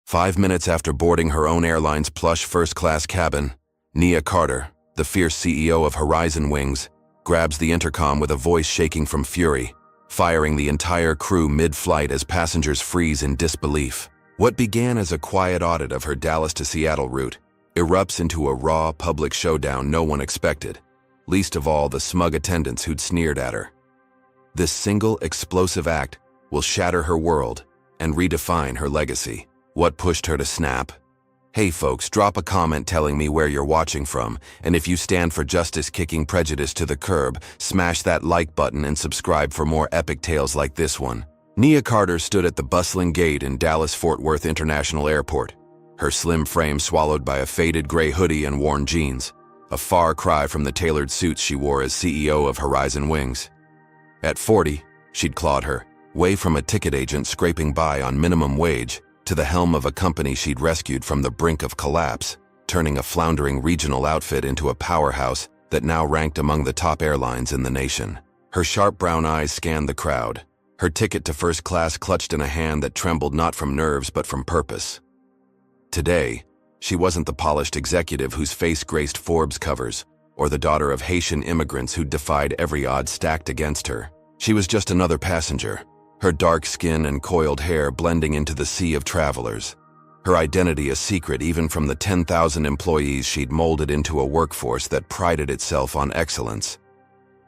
5 minutes after boarding her own airline's plush first-class cabin, Nia Carter, the fierce CEO of Horizon Wings, grabs the intercom with a voice shaking from fury, firing the entire crew mid-flight as passengers freeze in disbelief. What began as a quiet audit of her Dallas to Seattle route erupts into a raw public showdown no one expected, least of all the smug attendants who'd sneered at her. This single explosive act will shatter her world and redefine her legacy. What pushed her to snap? Hey folks, drop a comment telling me where you're watching from, and if you stand for justice kicking prejudice to the curb, smash that like button and subscribe for more epic tales like this one. Nia Carter stood at the bustling gate in Dallas-Fort Worth International Airport, her slim frame swallowed by a faded gray hoodie and worn jeans, a far cry from the tailored suits she wore as CEO of Horizon Wings. At 40, she'd clawed her way from a ticket agent scraping by on minimum wage to the helm of a company she'd rescued from the brink of collapse, turning a floundering regional outfit into a powerhouse that now ranked among the top airlines in the nation. Her sharp brown eyes scanned the crowd, her ticket to first class clutched in a hand that trembled not from nerves but from purpose. Today, she wasn't the polished executive whose face graced Forbes covers, or the daughter of Haitian immigrants who'd defied every odds stacked against her. She was just another passenger, her dark skin and coiled hair blending into the sea of travelers. Her identity a secret even from the 10,000 employees she'd molded into a workforce that prided itself on excellence.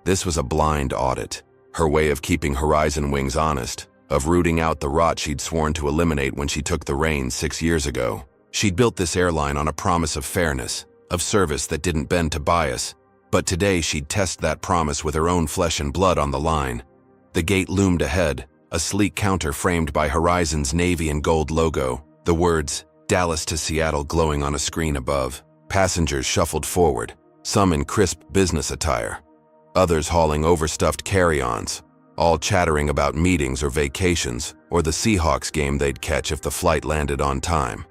This was a blind audit, her way of keeping Horizon Wings honest, of rooting out the rot she'd sworn to eliminate when she took the reins 6 years ago. She'd built this airline on a promise of fairness, of service that didn't bend to bias, but today she'd test that promise with her own flesh and blood on the line. The gate loomed ahead, a sleek counter framed by Horizon's navy and gold logo, the words, Dallas to Seattle glowing on a screen above. Passengers shuffled forward, some in crisp business attire, others hauling overstuffed carry-ons, all chattering about meetings or vacations or the Seahawks game they'd catch if the flight landed on time.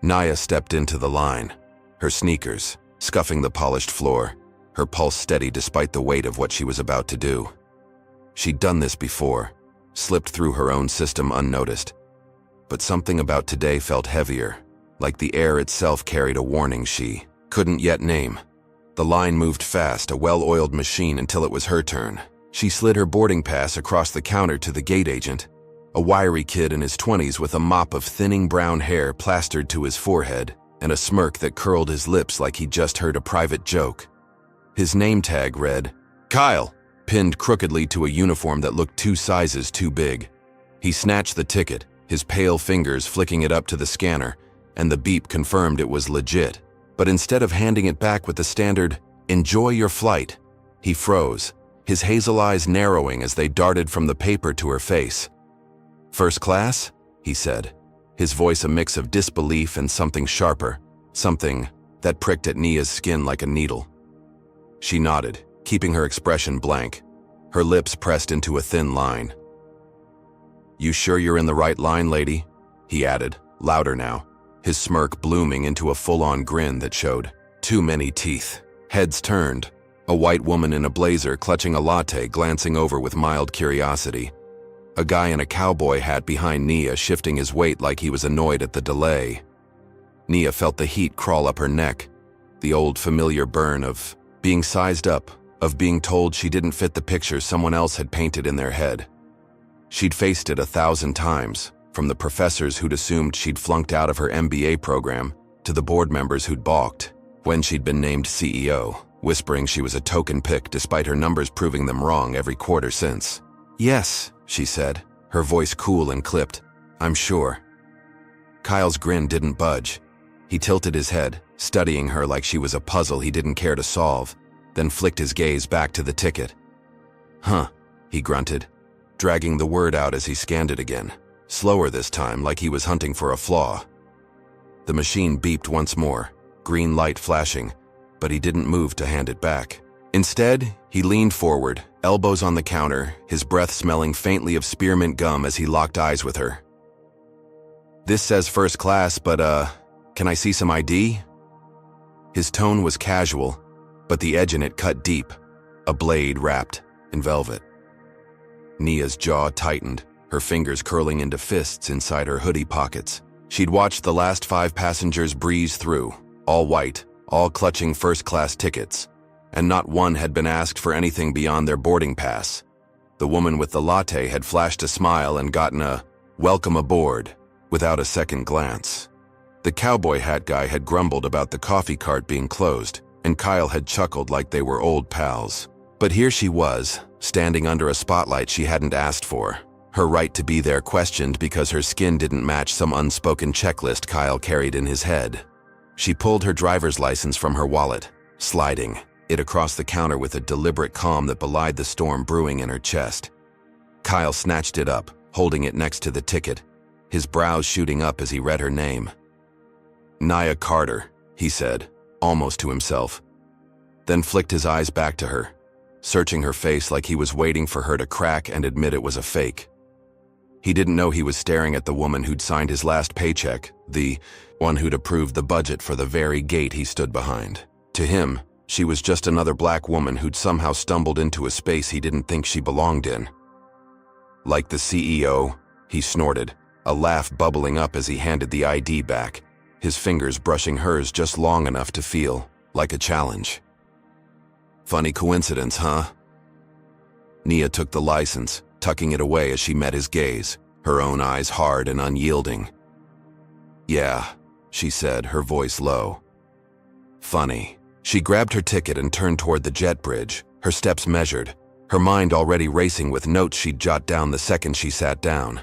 Nia stepped into the line, her sneakers scuffing the polished floor, her pulse steady despite the weight of what she was about to do. She'd done this before, slipped through her own system unnoticed. But something about today felt heavier, like the air itself carried a warning she couldn't yet name. The line moved fast, a well-oiled machine, until it was her turn. She slid her boarding pass across the counter to the gate agent, a wiry kid in his 20s with a mop of thinning brown hair plastered to his forehead and a smirk that curled his lips like he'd just heard a private joke. His name tag read, Kyle, pinned crookedly to a uniform that looked 2 sizes too big. He snatched the ticket, his pale fingers flicking it up to the scanner, and the beep confirmed it was legit. But instead of handing it back with the standard, "Enjoy your flight," he froze, his hazel eyes narrowing as they darted from the paper to her face. "First class?" he said, his voice a mix of disbelief and something sharper, something that pricked at Nia's skin like a needle. She nodded, keeping her expression blank, her lips pressed into a thin line. "You sure you're in the right line, lady?" he added, louder now, his smirk blooming into a full-on grin that showed too many teeth. Heads turned, a white woman in a blazer clutching a latte glancing over with mild curiosity. A guy in a cowboy hat behind Nia shifting his weight like he was annoyed at the delay. Nia felt the heat crawl up her neck, the old familiar burn of being sized up, of being told she didn't fit the picture someone else had painted in their head. She'd faced it 1,000 times, from the professors who'd assumed she'd flunked out of her MBA program to the board members who'd balked when she'd been named CEO, whispering she was a token pick despite her numbers proving them wrong every quarter since. "Yes," she said, her voice cool and clipped. "I'm sure." Kyle's grin didn't budge. He tilted his head, studying her like she was a puzzle he didn't care to solve, then flicked his gaze back to the ticket. "Huh," he grunted, dragging the word out as he scanned it again, slower this time like he was hunting for a flaw. The machine beeped once more, green light flashing, but he didn't move to hand it back. Instead, he leaned forward, elbows on the counter, his breath smelling faintly of spearmint gum as he locked eyes with her. "This says first class, but can I see some ID?" His tone was casual, but the edge in it cut deep, a blade wrapped in velvet. Nia's jaw tightened, her fingers curling into fists inside her hoodie pockets. She'd watched the last 5 passengers breeze through, all white, all clutching first-class tickets, and not one had been asked for anything beyond their boarding pass. The woman with the latte had flashed a smile and gotten a "welcome aboard" without a second glance. The cowboy hat guy had grumbled about the coffee cart being closed, and Kyle had chuckled like they were old pals. But here she was, standing under a spotlight she hadn't asked for. Her right to be there questioned because her skin didn't match some unspoken checklist Kyle carried in his head. She pulled her driver's license from her wallet, sliding it across the counter with a deliberate calm that belied the storm brewing in her chest. Kyle snatched it up, holding it next to the ticket, his brows shooting up as he read her name. "Nia Carter," he said, almost to himself, then flicked his eyes back to her, searching her face like he was waiting for her to crack and admit it was a fake. He didn't know he was staring at the woman who'd signed his last paycheck, the one who'd approved the budget for the very gate he stood behind. To him, she was just another black woman who'd somehow stumbled into a space he didn't think she belonged in. "Like the CEO," he snorted, a laugh bubbling up as he handed the ID back, his fingers brushing hers just long enough to feel like a challenge. "Funny coincidence, huh?" Nia took the license, tucking it away as she met his gaze, her own eyes hard and unyielding. "Yeah," she said, her voice low. "Funny." She grabbed her ticket and turned toward the jet bridge, her steps measured, her mind already racing with notes she'd jot down the second she sat down.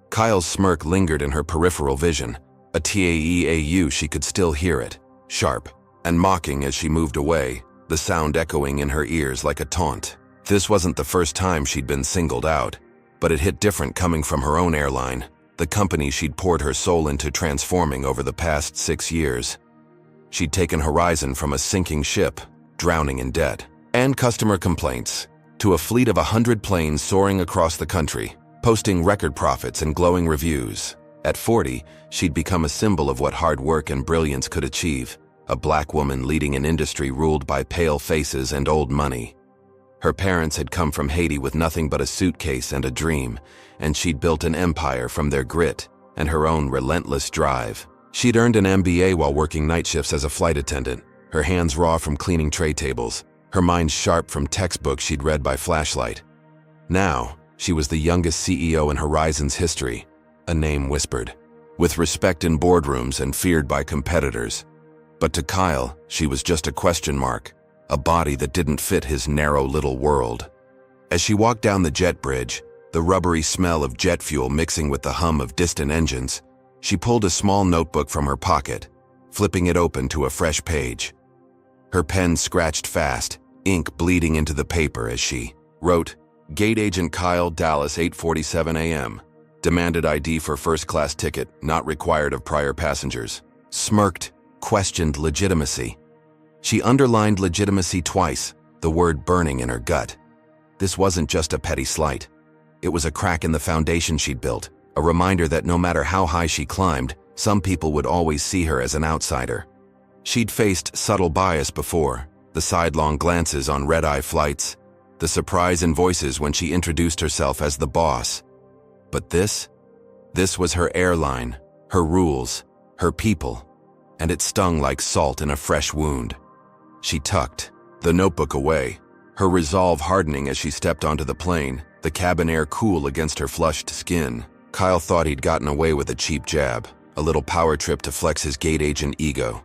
Kyle's smirk lingered in her peripheral vision, a taeau she could still hear it, sharp and mocking as she moved away, the sound echoing in her ears like a taunt. This wasn't the first time she'd been singled out, but it hit different coming from her own airline, the company she'd poured her soul into transforming over the past 6 years. She'd taken Horizon from a sinking ship, drowning in debt, and customer complaints, to a fleet of 100 planes soaring across the country, posting record profits and glowing reviews. At 40, she'd become a symbol of what hard work and brilliance could achieve, a black woman leading an industry ruled by pale faces and old money. Her parents had come from Haiti with nothing but a suitcase and a dream, and she'd built an empire from their grit and her own relentless drive. She'd earned an MBA while working night shifts as a flight attendant, her hands raw from cleaning tray tables, her mind sharp from textbooks she'd read by flashlight. Now, she was the youngest CEO in Horizon's history, a name whispered, with respect in boardrooms and feared by competitors. But to Kyle, she was just a question mark, a body that didn't fit his narrow little world. As she walked down the jet bridge, the rubbery smell of jet fuel mixing with the hum of distant engines, she pulled a small notebook from her pocket, flipping it open to a fresh page. Her pen scratched fast, ink bleeding into the paper as she wrote, "Gate Agent Kyle, Dallas, 8:47 a.m. Demanded ID for first-class ticket, not required of prior passengers." Smirked, questioned legitimacy. She underlined legitimacy twice, the word burning in her gut. This wasn't just a petty slight. It was a crack in the foundation she'd built, a reminder that no matter how high she climbed, some people would always see her as an outsider. She'd faced subtle bias before, the sidelong glances on red-eye flights, the surprise in voices when she introduced herself as the boss. But this was her airline, her rules, her people, and it stung like salt in a fresh wound. She tucked the notebook away, her resolve hardening as she stepped onto the plane, the cabin air cool against her flushed skin. Kyle thought he'd gotten away with a cheap jab, a little power trip to flex his gate agent ego.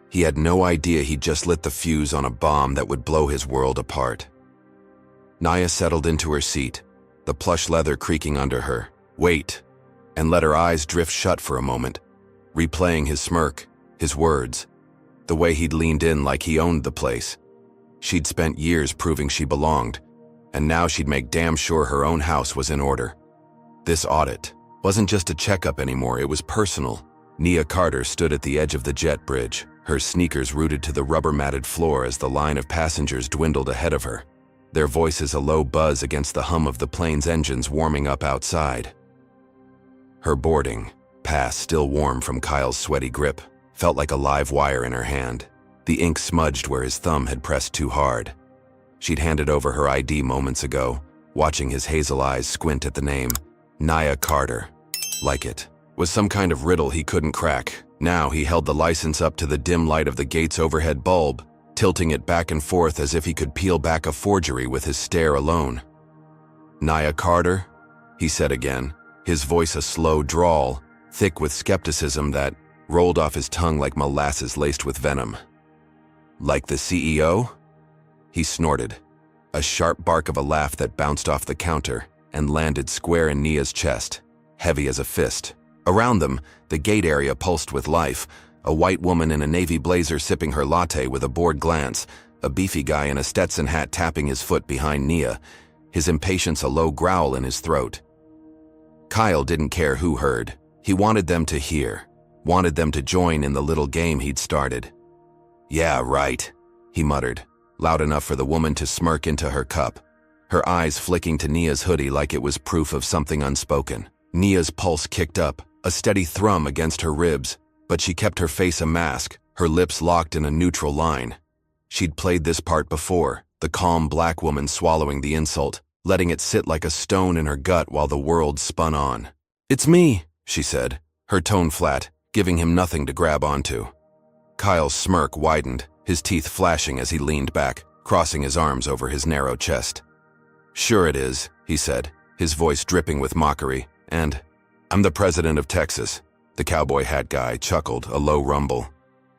He had no idea he'd just lit the fuse on a bomb that would blow his world apart. Nia settled into her seat, the plush leather creaking under her. "Wait," and let her eyes drift shut for a moment, replaying his smirk, his words, the way he'd leaned in like he owned the place. She'd spent years proving she belonged, and now she'd make damn sure her own house was in order. This audit wasn't just a checkup anymore, it was personal. Nia Carter stood at the edge of the jet bridge, her sneakers rooted to the rubber-matted floor as the line of passengers dwindled ahead of her, their voices a low buzz against the hum of the plane's engines warming up outside. Her boarding pass, still warm from Kyle's sweaty grip, felt like a live wire in her hand, the ink smudged where his thumb had pressed too hard. She'd handed over her ID moments ago, watching his hazel eyes squint at the name, Nia Carter. Like it. was some kind of riddle he couldn't crack. Now he held the license up to the dim light of the gate's overhead bulb, tilting it back and forth as if he could peel back a forgery with his stare alone. "Nia Carter?" he said again, his voice a slow drawl, thick with skepticism that rolled off his tongue like molasses laced with venom. "Like the CEO?" He snorted, a sharp bark of a laugh that bounced off the counter and landed square in Nia's chest, heavy as a fist. Around them, the gate area pulsed with life, a white woman in a navy blazer sipping her latte with a bored glance, a beefy guy in a Stetson hat tapping his foot behind Nia, his impatience a low growl in his throat. Kyle didn't care who heard. He wanted them to hear, wanted them to join in the little game he'd started. "Yeah, right," he muttered, loud enough for the woman to smirk into her cup, her eyes flicking to Nia's hoodie like it was proof of something unspoken. Nia's pulse kicked up, a steady thrum against her ribs, but she kept her face a mask, her lips locked in a neutral line. She'd played this part before, the calm black woman swallowing the insult, letting it sit like a stone in her gut while the world spun on. "It's me," she said, her tone flat, giving him nothing to grab onto. Kyle's smirk widened, his teeth flashing as he leaned back, crossing his arms over his narrow chest. "Sure it is," he said, his voice dripping with mockery, "and I'm the president of Texas." The cowboy hat guy chuckled, a low rumble.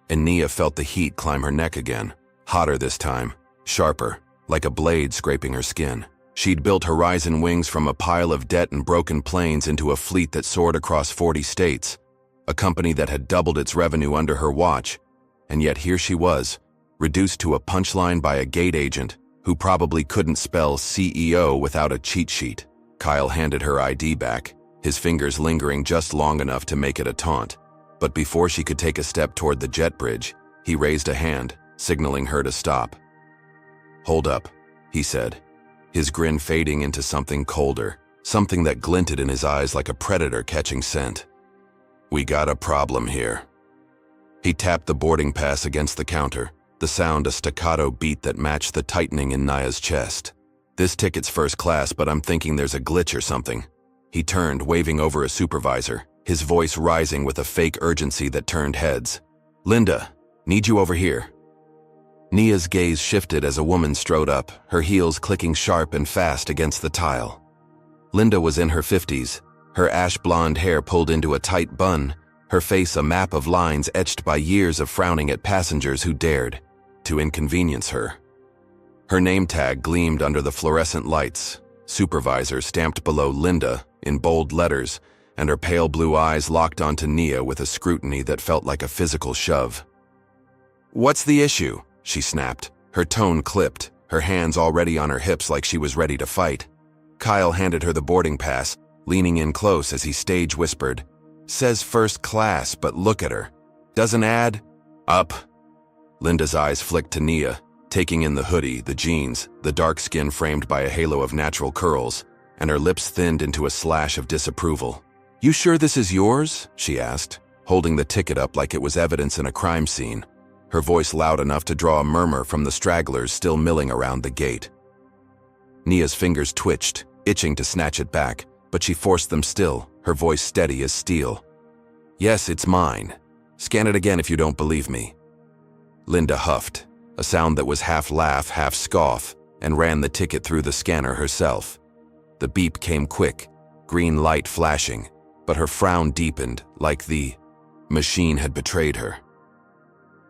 And Nia felt the heat climb her neck again, hotter this time, sharper, like a blade scraping her skin. She'd built Horizon Wings from a pile of debt and broken planes into a fleet that soared across 40 states, a company that had doubled its revenue under her watch, and yet here she was, reduced to a punchline by a gate agent who probably couldn't spell CEO without a cheat sheet. Kyle handed her ID back, his fingers lingering just long enough to make it a taunt. But before she could take a step toward the jet bridge, he raised a hand, signaling her to stop. "Hold up," he said, his grin fading into something colder, something that glinted in his eyes like a predator catching scent. "We got a problem here." He tapped the boarding pass against the counter, the sound a staccato beat that matched the tightening in Nia's chest. "This ticket's first class, but I'm thinking there's a glitch or something." He turned, waving over a supervisor, his voice rising with a fake urgency that turned heads. "Linda, need you over here." Nia's gaze shifted as a woman strode up, her heels clicking sharp and fast against the tile. Linda was in her 50s, her ash blonde hair pulled into a tight bun, her face a map of lines etched by years of frowning at passengers who dared to inconvenience her. Her name tag gleamed under the fluorescent lights, supervisor stamped below Linda in bold letters, and her pale blue eyes locked onto Nia with a scrutiny that felt like a physical shove. "What's the issue?" she snapped, her tone clipped, her hands already on her hips like she was ready to fight. Kyle handed her the boarding pass, leaning in close as he stage whispered, "Says first class, but look at her. Doesn't add up." Linda's eyes flicked to Nia, taking in the hoodie, the jeans, the dark skin framed by a halo of natural curls, and her lips thinned into a slash of disapproval. "You sure this is yours?" she asked, holding the ticket up like it was evidence in a crime scene, her voice loud enough to draw a murmur from the stragglers still milling around the gate. Nia's fingers twitched, itching to snatch it back, but she forced them still, her voice steady as steel. "Yes, it's mine. Scan it again if you don't believe me." Linda huffed, a sound that was half laugh, half scoff, and ran the ticket through the scanner herself. The beep came quick, green light flashing, but her frown deepened, like the machine had betrayed her.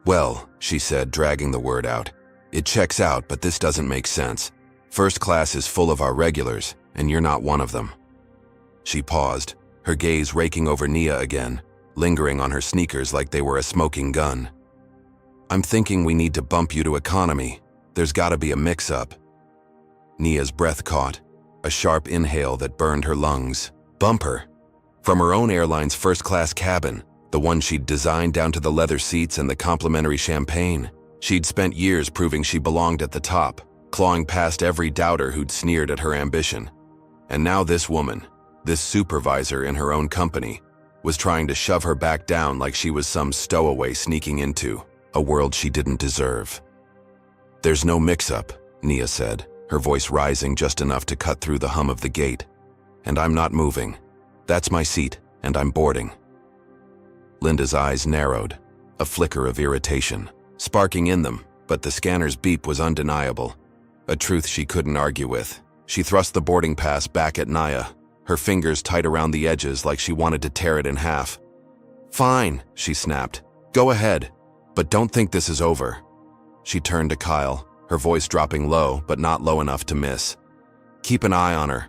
"Well," she said, dragging the word out, "it checks out, but this doesn't make sense. First class is full of our regulars, and you're not one of them." She paused, her gaze raking over Nia again, lingering on her sneakers like they were a smoking gun. "I'm thinking we need to bump you to economy. There's gotta be a mix-up." Nia's breath caught, a sharp inhale that burned her lungs. Bump her? From her own airline's first-class cabin, the one she'd designed down to the leather seats and the complimentary champagne. She'd spent years proving she belonged at the top, clawing past every doubter who'd sneered at her ambition. And now this woman, this supervisor in her own company, was trying to shove her back down like she was some stowaway sneaking into a world she didn't deserve. "There's no mix-up," Nia said, her voice rising just enough to cut through the hum of the gate. "And I'm not moving. That's my seat, and I'm boarding." Linda's eyes narrowed, a flicker of irritation sparking in them, but the scanner's beep was undeniable, a truth she couldn't argue with. She thrust the boarding pass back at Nia, her fingers tight around the edges like she wanted to tear it in half. "Fine," she snapped. "Go ahead, but don't think this is over." She turned to Kyle, her voice dropping low, but not low enough to miss. "Keep an eye on her.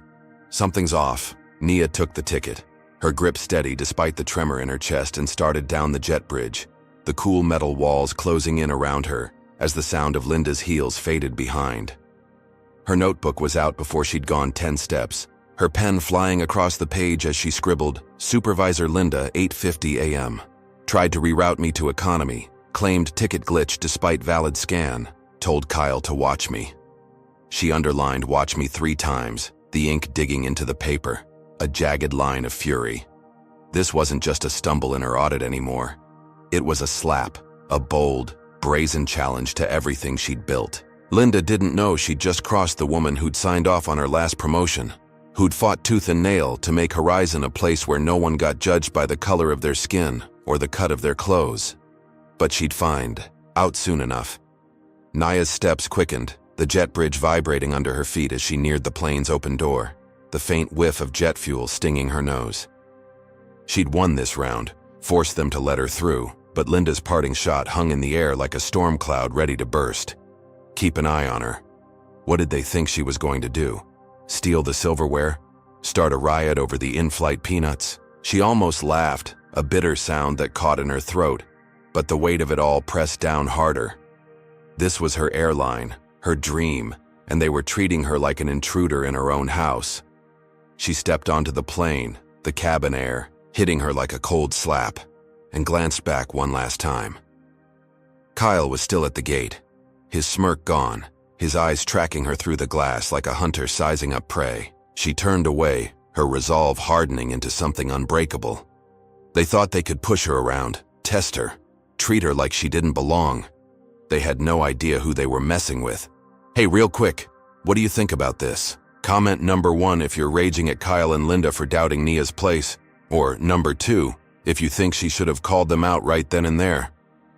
Something's off." Nia took the ticket, her grip steady despite the tremor in her chest, and started down the jet bridge, the cool metal walls closing in around her as the sound of Linda's heels faded behind. Her notebook was out before she'd gone 10 steps, her pen flying across the page as she scribbled, "Supervisor Linda, 8:50 a.m. Tried to reroute me to economy, claimed ticket glitch despite valid scan, told Kyle to watch me." She underlined "watch me" 3 times, the ink digging into the paper, a jagged line of fury. This wasn't just a stumble in her audit anymore. It was a slap, a bold, brazen challenge to everything she'd built. Linda didn't know she'd just crossed the woman who'd signed off on her last promotion, who'd fought tooth and nail to make Horizon a place where no one got judged by the color of their skin or the cut of their clothes. But she'd find out soon enough. Nia's steps quickened, the jet bridge vibrating under her feet as she neared the plane's open door, the faint whiff of jet fuel stinging her nose. She'd won this round, forced them to let her through, but Linda's parting shot hung in the air like a storm cloud ready to burst. Keep an eye on her. What did they think she was going to do? Steal the silverware? Start a riot over the in-flight peanuts? She almost laughed, a bitter sound that caught in her throat, but the weight of it all pressed down harder. This was her airline, her dream, and they were treating her like an intruder in her own house. She stepped onto the plane, the cabin air hitting her like a cold slap, and glanced back one last time. Kyle was still at the gate, his smirk gone, his eyes tracking her through the glass like a hunter sizing up prey. She turned away, her resolve hardening into something unbreakable. They thought they could push her around, test her, treat her like she didn't belong. They had no idea who they were messing with. "Hey, real quick, what do you think about this? Comment number 1 if you're raging at Kyle and Linda for doubting Nia's place, or number 2 if you think she should have called them out right then and there.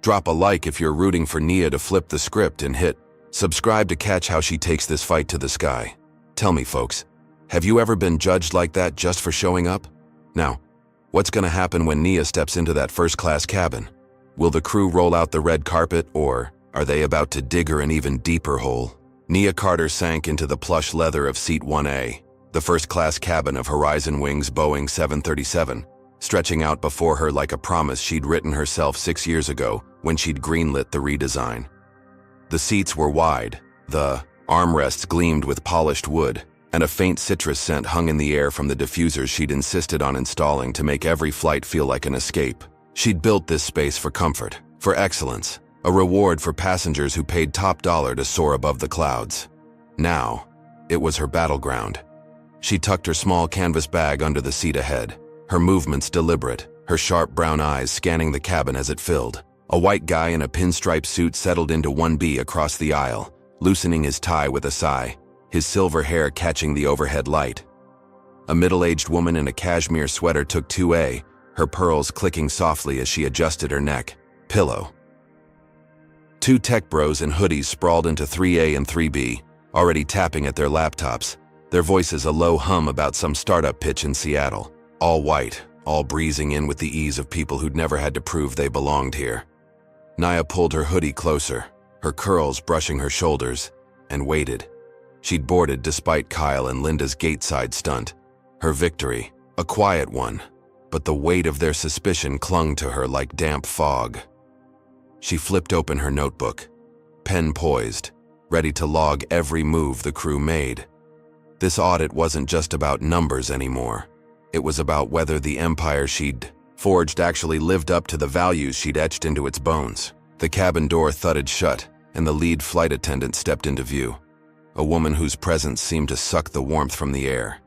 Drop a like if you're rooting for Nia to flip the script, and hit subscribe to catch how she takes this fight to the sky. Tell me, folks, have you ever been judged like that just for showing up? Now, what's going to happen when Nia steps into that first-class cabin? Will the crew roll out the red carpet, or are they about to dig her an even deeper hole? Nia Carter sank into the plush leather of Seat 1A, the first-class cabin of Horizon Wings Boeing 737, stretching out before her like a promise she'd written herself 6 years ago when she'd greenlit the redesign. The seats were wide, the armrests gleamed with polished wood, and a faint citrus scent hung in the air from the diffusers she'd insisted on installing to make every flight feel like an escape. She'd built this space for comfort, for excellence, a reward for passengers who paid top dollar to soar above the clouds. Now, it was her battleground. She tucked her small canvas bag under the seat ahead, her movements deliberate, her sharp brown eyes scanning the cabin as it filled. A white guy in a pinstripe suit settled into 1B across the aisle, loosening his tie with a sigh, his silver hair catching the overhead light. A middle-aged woman in a cashmere sweater took 2A, her pearls clicking softly as she adjusted her neck. Pillow. 2 tech bros in hoodies sprawled into 3A and 3B, already tapping at their laptops, their voices a low hum about some startup pitch in Seattle. All white, all breezing in with the ease of people who'd never had to prove they belonged here. Nia pulled her hoodie closer, her curls brushing her shoulders, and waited. She'd boarded despite Kyle and Linda's gateside stunt. Her victory, a quiet one, but the weight of their suspicion clung to her like damp fog. She flipped open her notebook, pen poised, ready to log every move the crew made. This audit wasn't just about numbers anymore. It was about whether the empire she'd forged actually lived up to the values she'd etched into its bones. The cabin door thudded shut, and the lead flight attendant stepped into view, a woman whose presence seemed to suck the warmth from the air.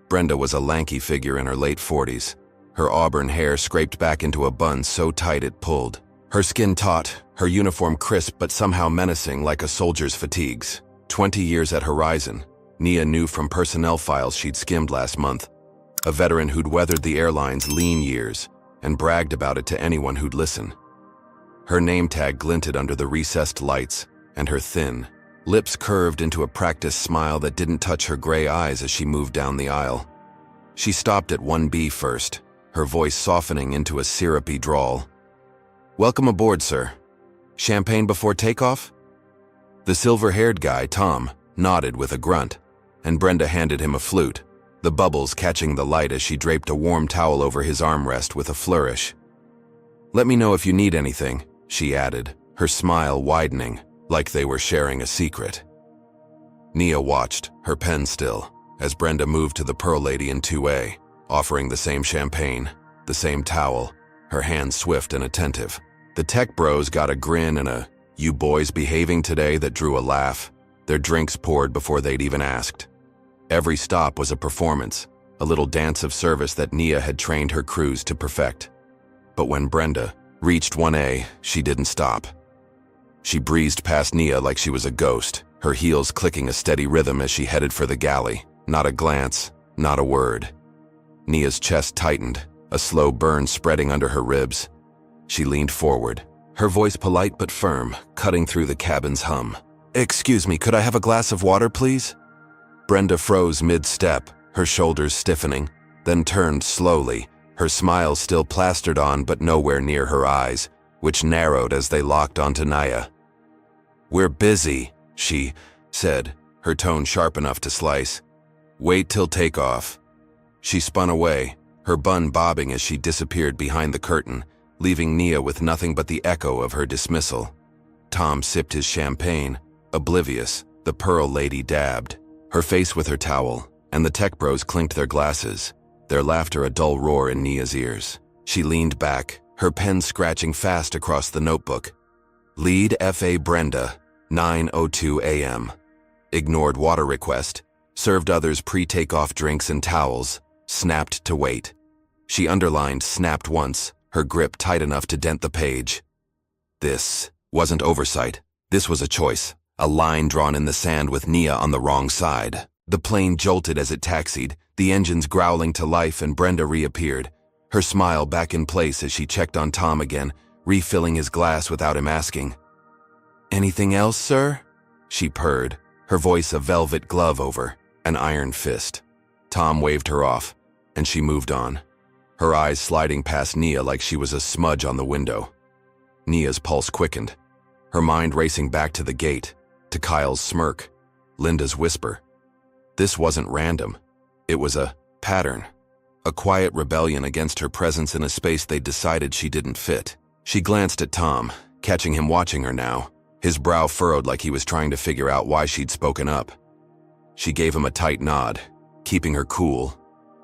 Brenda was a lanky figure in her late 40s, her auburn hair scraped back into a bun so tight it pulled. Her skin taut, her uniform crisp but somehow menacing like a soldier's fatigues. 20 years at Horizon, Nia knew from personnel files she'd skimmed last month. a veteran who'd weathered the airline's lean years and bragged about it to anyone who'd listen. Her name tag glinted under the recessed lights, and her thin lips curved into a practiced smile that didn't touch her gray eyes as she moved down the aisle. She stopped at 1B first, her voice softening into a syrupy drawl. "Welcome aboard, sir. Champagne before takeoff?" The silver-haired guy, Tom, nodded with a grunt, and Brenda handed him a flute, the bubbles catching the light as she draped a warm towel over his armrest with a flourish. "Let me know if you need anything," she added, her smile widening, like they were sharing a secret. Nia watched, her pen still, as Brenda moved to the Pearl Lady in 2A, offering the same champagne, the same towel, her hands swift and attentive. The tech bros got a grin and a "you boys behaving today" that drew a laugh, their drinks poured before they'd even asked. Every stop was a performance, a little dance of service that Nia had trained her crews to perfect. But when Brenda reached 1A, she didn't stop. She breezed past Nia like she was a ghost, her heels clicking a steady rhythm as she headed for the galley. Not a glance, not a word. Nia's chest tightened, a slow burn spreading under her ribs. She leaned forward, her voice polite but firm, cutting through the cabin's hum. "Excuse me, could I have a glass of water, please?" Brenda froze mid-step, her shoulders stiffening, then turned slowly, her smile still plastered on but nowhere near her eyes, which narrowed as they locked onto Nia. "We're busy," she said, her tone sharp enough to slice. "Wait till takeoff." She spun away, her bun bobbing as she disappeared behind the curtain, leaving Nia with nothing but the echo of her dismissal. Tom sipped his champagne, oblivious, the Pearl Lady dabbed, her face with her towel, and the tech bros clinked their glasses, their laughter a dull roar in Nia's ears. She leaned back, her pen scratching fast across the notebook. Lead F.A. Brenda, 9:02 a.m. Ignored water request, served others pre-takeoff drinks and towels, snapped to wait. She underlined snapped once, her grip tight enough to dent the page. This wasn't oversight. This was a choice, a line drawn in the sand with Nia on the wrong side. The plane jolted as it taxied, the engines growling to life, and Brenda reappeared, her smile back in place as she checked on Tom again, refilling his glass without him asking. "Anything else, sir?" she purred, her voice a velvet glove over an iron fist. Tom waved her off, and she moved on, her eyes sliding past Nia like she was a smudge on the window. Nia's pulse quickened, her mind racing back to the gate, to Kyle's smirk, Linda's whisper. This wasn't random. It was a pattern, a quiet rebellion against her presence in a space they'd decided she didn't fit. She glanced at Tom, catching him watching her now, his brow furrowed like he was trying to figure out why she'd spoken up. She gave him a tight nod, keeping her cool,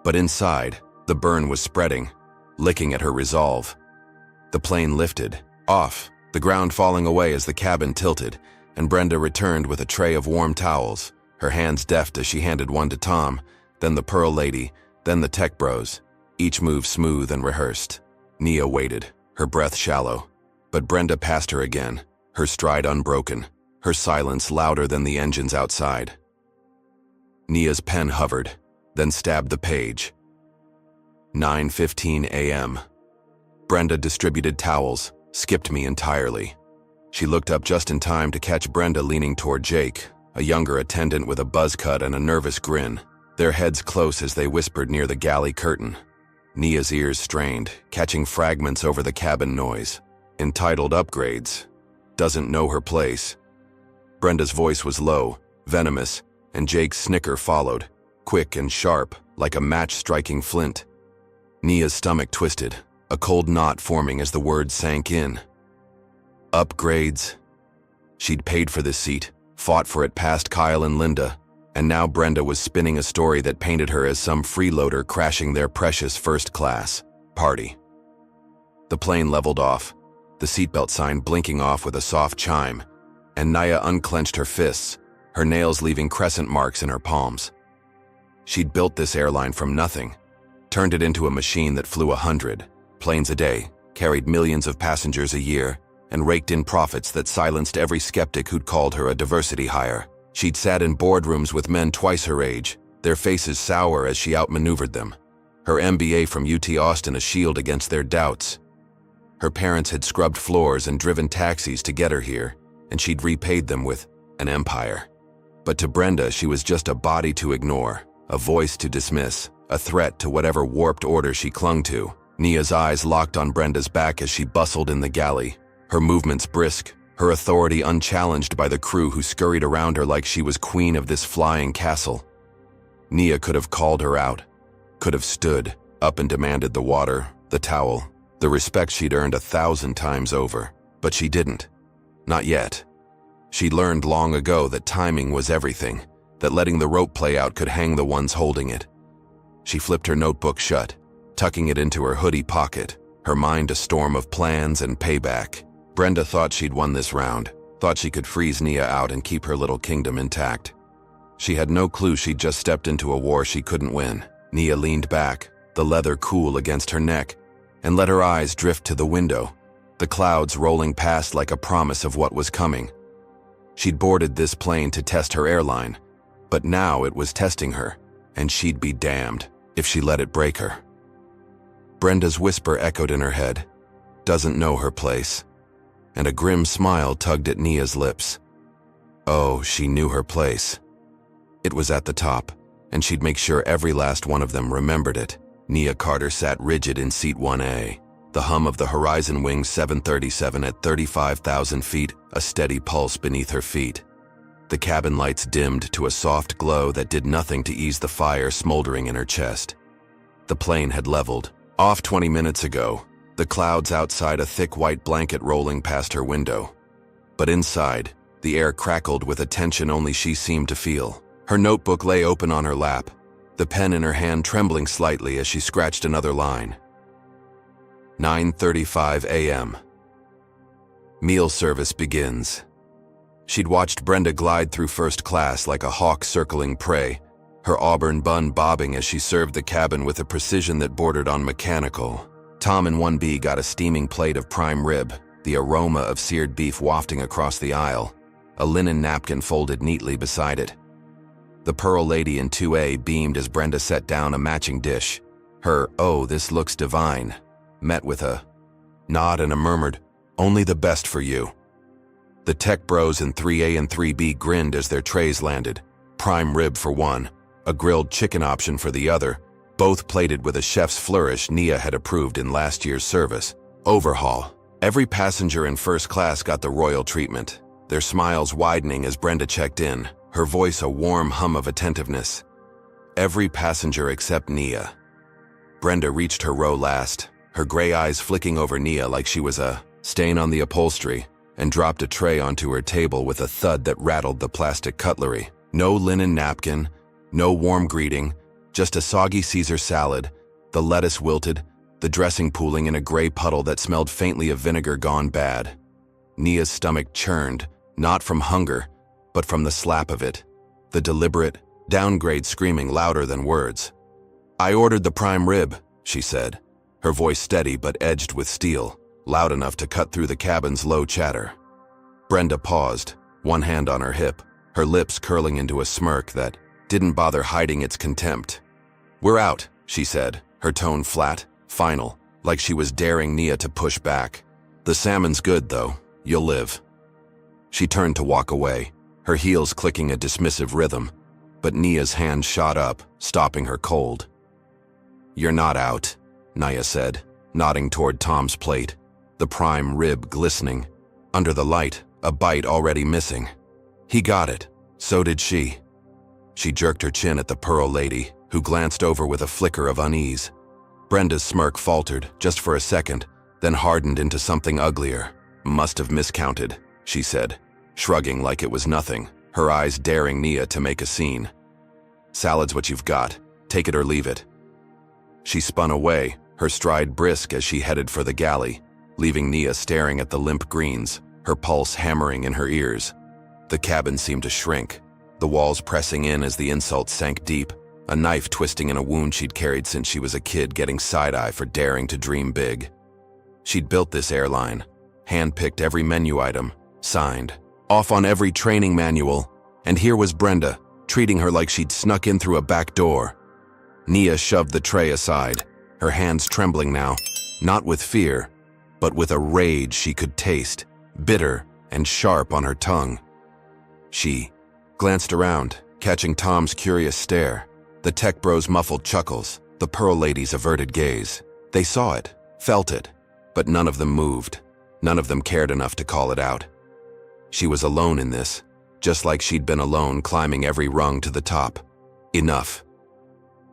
but inside, the burn was spreading, licking at her resolve. The plane lifted, off, the ground falling away as the cabin tilted, and Brenda returned with a tray of warm towels, her hands deft as she handed one to Tom, then the Pearl Lady, then the tech bros, each move smooth and rehearsed. Nia waited, her breath shallow, but Brenda passed her again, her stride unbroken, her silence louder than the engines outside. Nia's pen hovered, then stabbed the page. 9:15 a.m. Brenda distributed towels, skipped me entirely. She looked up just in time to catch Brenda leaning toward Jake, a younger attendant with a buzz cut and a nervous grin, their heads close as they whispered near the galley curtain. Nia's ears strained, catching fragments over the cabin noise. Entitled upgrades. Doesn't know her place. Brenda's voice was low, venomous, and Jake's snicker followed, quick and sharp, like a match striking flint. Nia's stomach twisted, a cold knot forming as the words sank in. Upgrades. She'd paid for this seat, fought for it past Kyle and Linda, and now Brenda was spinning a story that painted her as some freeloader crashing their precious first-class party. The plane leveled off, the seatbelt sign blinking off with a soft chime, and Nia unclenched her fists, her nails leaving crescent marks in her palms. She'd built this airline from nothing, turned it into a machine that flew 100 planes a day, carried millions of passengers a year, and raked in profits that silenced every skeptic who'd called her a diversity hire. She'd sat in boardrooms with men twice her age, their faces sour as she outmaneuvered them. her MBA from UT Austin a shield against their doubts. Her parents had scrubbed floors and driven taxis to get her here, and she'd repaid them with an empire. But to Brenda, she was just a body to ignore, a voice to dismiss, a threat to whatever warped order she clung to. Nia's eyes locked on Brenda's back as she bustled in the galley, her movements brisk, her authority unchallenged by the crew who scurried around her like she was queen of this flying castle. Nia could have called her out, could have stood up and demanded the water, the towel, the respect she'd earned 1,000 times over, but she didn't. Not yet. She'd learned long ago that timing was everything, that letting the rope play out could hang the ones holding it. She flipped her notebook shut, tucking it into her hoodie pocket, her mind a storm of plans and payback. Brenda thought she'd won this round, thought she could freeze Nia out and keep her little kingdom intact. She had no clue she'd just stepped into a war she couldn't win. Nia leaned back, the leather cool against her neck, and let her eyes drift to the window, the clouds rolling past like a promise of what was coming. She'd boarded this plane to test her airline, but now it was testing her, and she'd be damned if she let it break her. Brenda's whisper echoed in her head, "Doesn't know her place," and a grim smile tugged at Nia's lips. Oh, she knew her place. It was at the top, and she'd make sure every last one of them remembered it. Nia Carter sat rigid in seat 1A, the hum of the Horizon Wings 737 at 35,000 feet, a steady pulse beneath her feet. The cabin lights dimmed to a soft glow that did nothing to ease the fire smoldering in her chest. The plane had leveled, off 20 minutes ago, the clouds outside a thick white blanket rolling past her window. But inside, the air crackled with a tension only she seemed to feel. Her notebook lay open on her lap, the pen in her hand trembling slightly as she scratched another line. 9:35 a.m. Meal service begins. She'd watched Brenda glide through first class like a hawk circling prey, her auburn bun bobbing as she served the cabin with a precision that bordered on mechanical. Tom in 1B got a steaming plate of prime rib, the aroma of seared beef wafting across the aisle, a linen napkin folded neatly beside it. The Pearl Lady in 2A beamed as Brenda set down a matching dish. Her, "Oh, this looks divine," met with a nod and a murmured, "Only the best for you." The tech bros in 3A and 3B grinned as their trays landed, prime rib for one, a grilled chicken option for the other, both plated with a chef's flourish Nia had approved in last year's service. Overhaul. Every passenger in first class got the royal treatment, their smiles widening as Brenda checked in, her voice a warm hum of attentiveness. Every passenger except Nia. Brenda reached her row last, her gray eyes flicking over Nia like she was a stain on the upholstery, and dropped a tray onto her table with a thud that rattled the plastic cutlery. No linen napkin, no warm greeting, just a soggy Caesar salad, the lettuce wilted, the dressing pooling in a gray puddle that smelled faintly of vinegar gone bad. Nia's stomach churned, not from hunger, but from the slap of it, the deliberate, downgrade screaming louder than words. "I ordered the prime rib," she said, her voice steady but edged with steel, loud enough to cut through the cabin's low chatter. Brenda paused, one hand on her hip, her lips curling into a smirk that didn't bother hiding its contempt. "We're out," she said, her tone flat, final, like she was daring Nia to push back. "The salmon's good, though. You'll live." She turned to walk away, her heels clicking a dismissive rhythm, but Nia's hand shot up, stopping her cold. "You're not out," Nia said, nodding toward Tom's plate, the prime rib glistening. Under the light, a bite already missing. He got it. So did she. She jerked her chin at the Pearl Lady, who glanced over with a flicker of unease. Brenda's smirk faltered, just for a second, then hardened into something uglier. "Must have miscounted," she said, shrugging like it was nothing, her eyes daring Nia to make a scene. "Salad's what you've got. Take it or leave it." She spun away, her stride brisk as she headed for the galley, leaving Nia staring at the limp greens, her pulse hammering in her ears. The cabin seemed to shrink, the walls pressing in as the insult sank deep, a knife twisting in a wound she'd carried since she was a kid getting side-eye for daring to dream big. She'd built this airline, hand-picked every menu item, signed, off on every training manual, and here was Brenda, treating her like she'd snuck in through a back door. Nia shoved the tray aside, her hands trembling now, not with fear, but with a rage she could taste, bitter and sharp on her tongue. She glanced around, catching Tom's curious stare, the tech bro's muffled chuckles, the Pearl Lady's averted gaze. They saw it, felt it, but none of them moved. None of them cared enough to call it out. She was alone in this, just like she'd been alone climbing every rung to the top. Enough.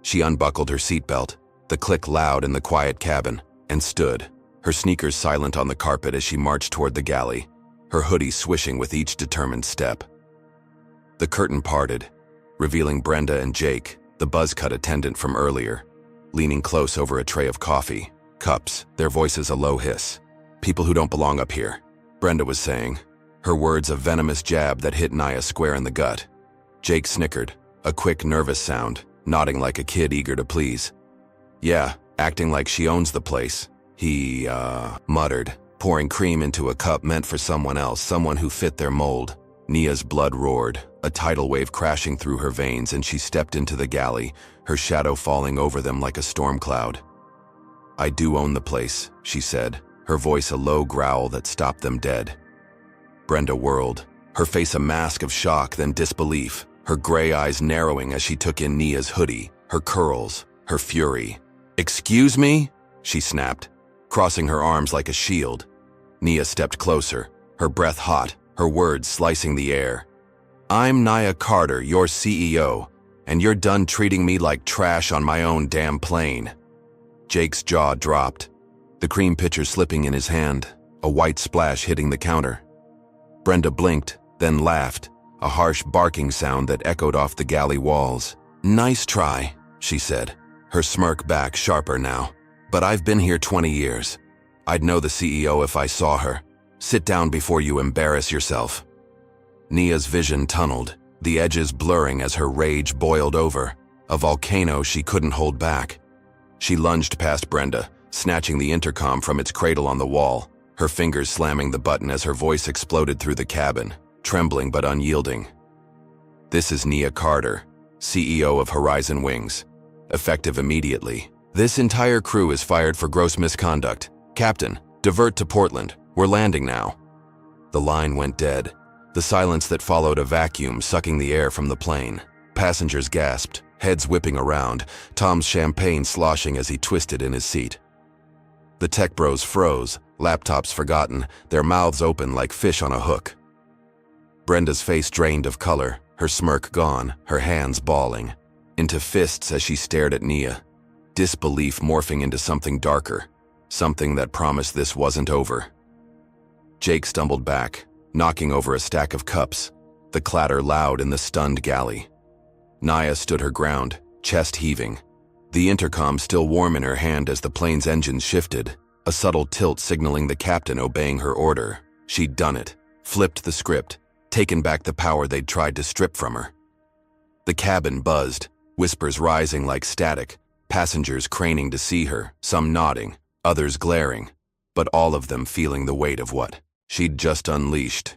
She unbuckled her seatbelt, the click loud in the quiet cabin, and stood, her sneakers silent on the carpet as she marched toward the galley, her hoodie swishing with each determined step. The curtain parted, revealing Brenda and Jake, the buzz-cut attendant from earlier, leaning close over a tray of coffee, cups, their voices a low hiss. "People who don't belong up here," Brenda was saying, her words a venomous jab that hit Nia square in the gut. Jake snickered, a quick, nervous sound, nodding like a kid eager to please. "Yeah, acting like she owns the place," he, muttered, pouring cream into a cup meant for someone else, someone who fit their mold. Nia's blood roared, a tidal wave crashing through her veins, and she stepped into the galley, her shadow falling over them like a storm cloud. "I do own the place," she said, her voice a low growl that stopped them dead. Brenda whirled, her face a mask of shock then disbelief, her gray eyes narrowing as she took in Nia's hoodie, her curls, her fury. "Excuse me?" she snapped, crossing her arms like a shield. Nia stepped closer, her breath hot, her words slicing the air. "I'm Nia Carter, your CEO, and you're done treating me like trash on my own damn plane." Jake's jaw dropped, the cream pitcher slipping in his hand, a white splash hitting the counter. Brenda blinked, then laughed, a harsh barking sound that echoed off the galley walls. "Nice try," she said, her smirk back sharper now. "But I've been here 20 years. I'd know the CEO if I saw her. Sit down before you embarrass yourself." Nia's vision tunneled, the edges blurring as her rage boiled over, a volcano she couldn't hold back. She lunged past Brenda, snatching the intercom from its cradle on the wall, her fingers slamming the button as her voice exploded through the cabin, trembling but unyielding. "This is Nia Carter, CEO of Horizon Wings. Effective immediately. This entire crew is fired for gross misconduct. Captain, divert to Portland. We're landing now." The line went dead, the silence that followed a vacuum sucking the air from the plane. Passengers gasped, heads whipping around, Tom's champagne sloshing as he twisted in his seat. The tech bros froze, laptops forgotten, their mouths open like fish on a hook. Brenda's face drained of color, her smirk gone, her hands balling, into fists as she stared at Nia, disbelief morphing into something darker, something that promised this wasn't over. Jake stumbled back, knocking over a stack of cups, the clatter loud in the stunned galley. Nia stood her ground, chest heaving, the intercom still warm in her hand as the plane's engines shifted, a subtle tilt signaling the captain obeying her order. She'd done it, flipped the script, taken back the power they'd tried to strip from her. The cabin buzzed, whispers rising like static, passengers craning to see her, some nodding, others glaring, but all of them feeling the weight of what she'd just unleashed.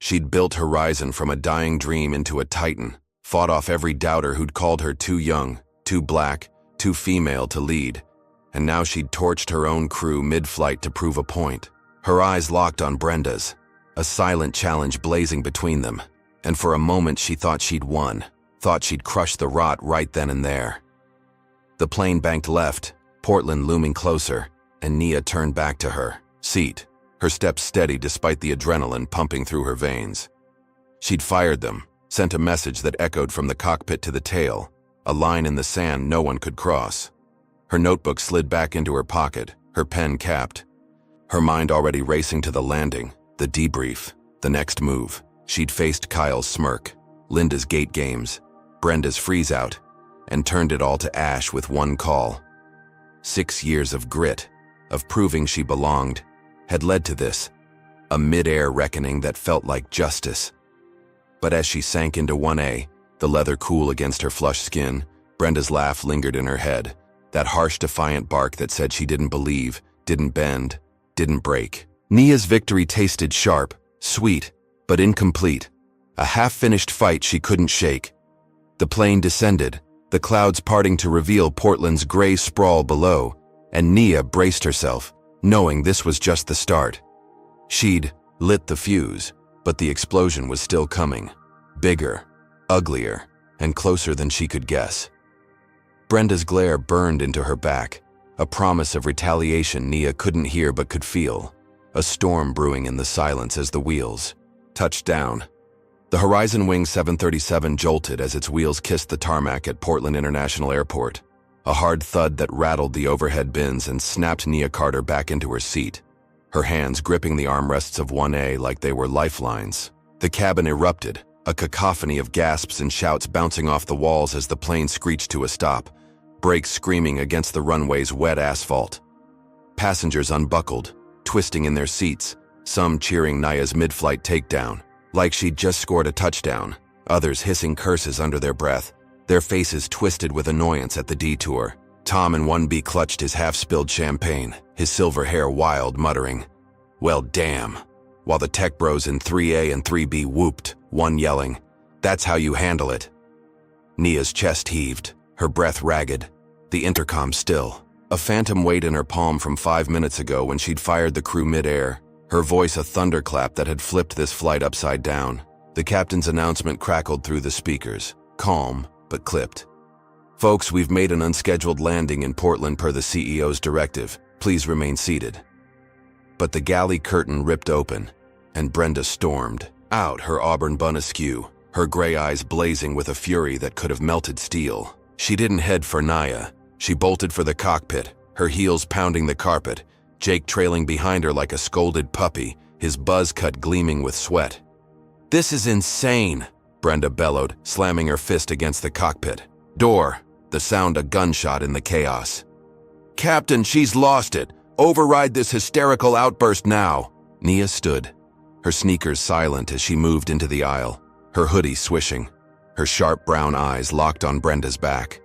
She'd built Horizon from a dying dream into a titan, fought off every doubter who'd called her too young, too black, too female to lead, and now she'd torched her own crew mid-flight to prove a point. Her eyes locked on Brenda's, a silent challenge blazing between them, and for a moment she thought she'd won, thought she'd crushed the rot right then and there. The plane banked left, Portland looming closer, and Nia turned back to her seat, her steps steady despite the adrenaline pumping through her veins. She'd fired them, sent a message that echoed from the cockpit to the tail, a line in the sand no one could cross. Her notebook slid back into her pocket, her pen capped, her mind already racing to the landing, the debrief, the next move. She'd faced Kyle's smirk, Linda's gate games, Brenda's freeze-out, and turned it all to ash with one call. 6 years of grit, of proving she belonged, had led to this, a mid-air reckoning that felt like justice. But as she sank into 1A, the leather cool against her flushed skin, Brenda's laugh lingered in her head, that harsh defiant bark that said she didn't believe, didn't bend, didn't break. Nia's victory tasted sharp, sweet, but incomplete, a half-finished fight she couldn't shake. The plane descended, the clouds parting to reveal Portland's gray sprawl below, and Nia braced herself, knowing this was just the start. She'd lit the fuse, but the explosion was still coming. Bigger, uglier, and closer than she could guess. Brenda's glare burned into her back, a promise of retaliation Nia couldn't hear but could feel, a storm brewing in the silence as the wheels touched down. The Horizon Wing 737 jolted as its wheels kissed the tarmac at Portland International Airport, a hard thud that rattled the overhead bins and snapped Nia Carter back into her seat, her hands gripping the armrests of 1A like they were lifelines. The cabin erupted, a cacophony of gasps and shouts bouncing off the walls as the plane screeched to a stop, brakes screaming against the runway's wet asphalt. Passengers unbuckled, twisting in their seats, some cheering Nia's mid-flight takedown, like she'd just scored a touchdown, others hissing curses under their breath, their faces twisted with annoyance at the detour. Tom in 1B clutched his half-spilled champagne, his silver hair wild, muttering, "Well, damn," while the tech bros in 3A and 3B whooped, one yelling, "That's how you handle it." Nia's chest heaved, her breath ragged, the intercom still, a phantom weight in her palm from 5 minutes ago when she'd fired the crew mid-air, her voice a thunderclap that had flipped this flight upside down. The captain's announcement crackled through the speakers, calm but clipped. "Folks, we've made an unscheduled landing in Portland per the CEO's directive. Please remain seated." But the galley curtain ripped open, and Brenda stormed out, her auburn bun askew, her gray eyes blazing with a fury that could have melted steel. She didn't head for Nia. She bolted for the cockpit, her heels pounding the carpet, Jake trailing behind her like a scolded puppy, his buzz cut gleaming with sweat. "This is insane," Brenda bellowed, slamming her fist against the cockpit door, the sound a gunshot in the chaos. "Captain, she's lost it. Override this hysterical outburst now." Nia stood, her sneakers silent as she moved into the aisle, her hoodie swishing, her sharp brown eyes locked on Brenda's back.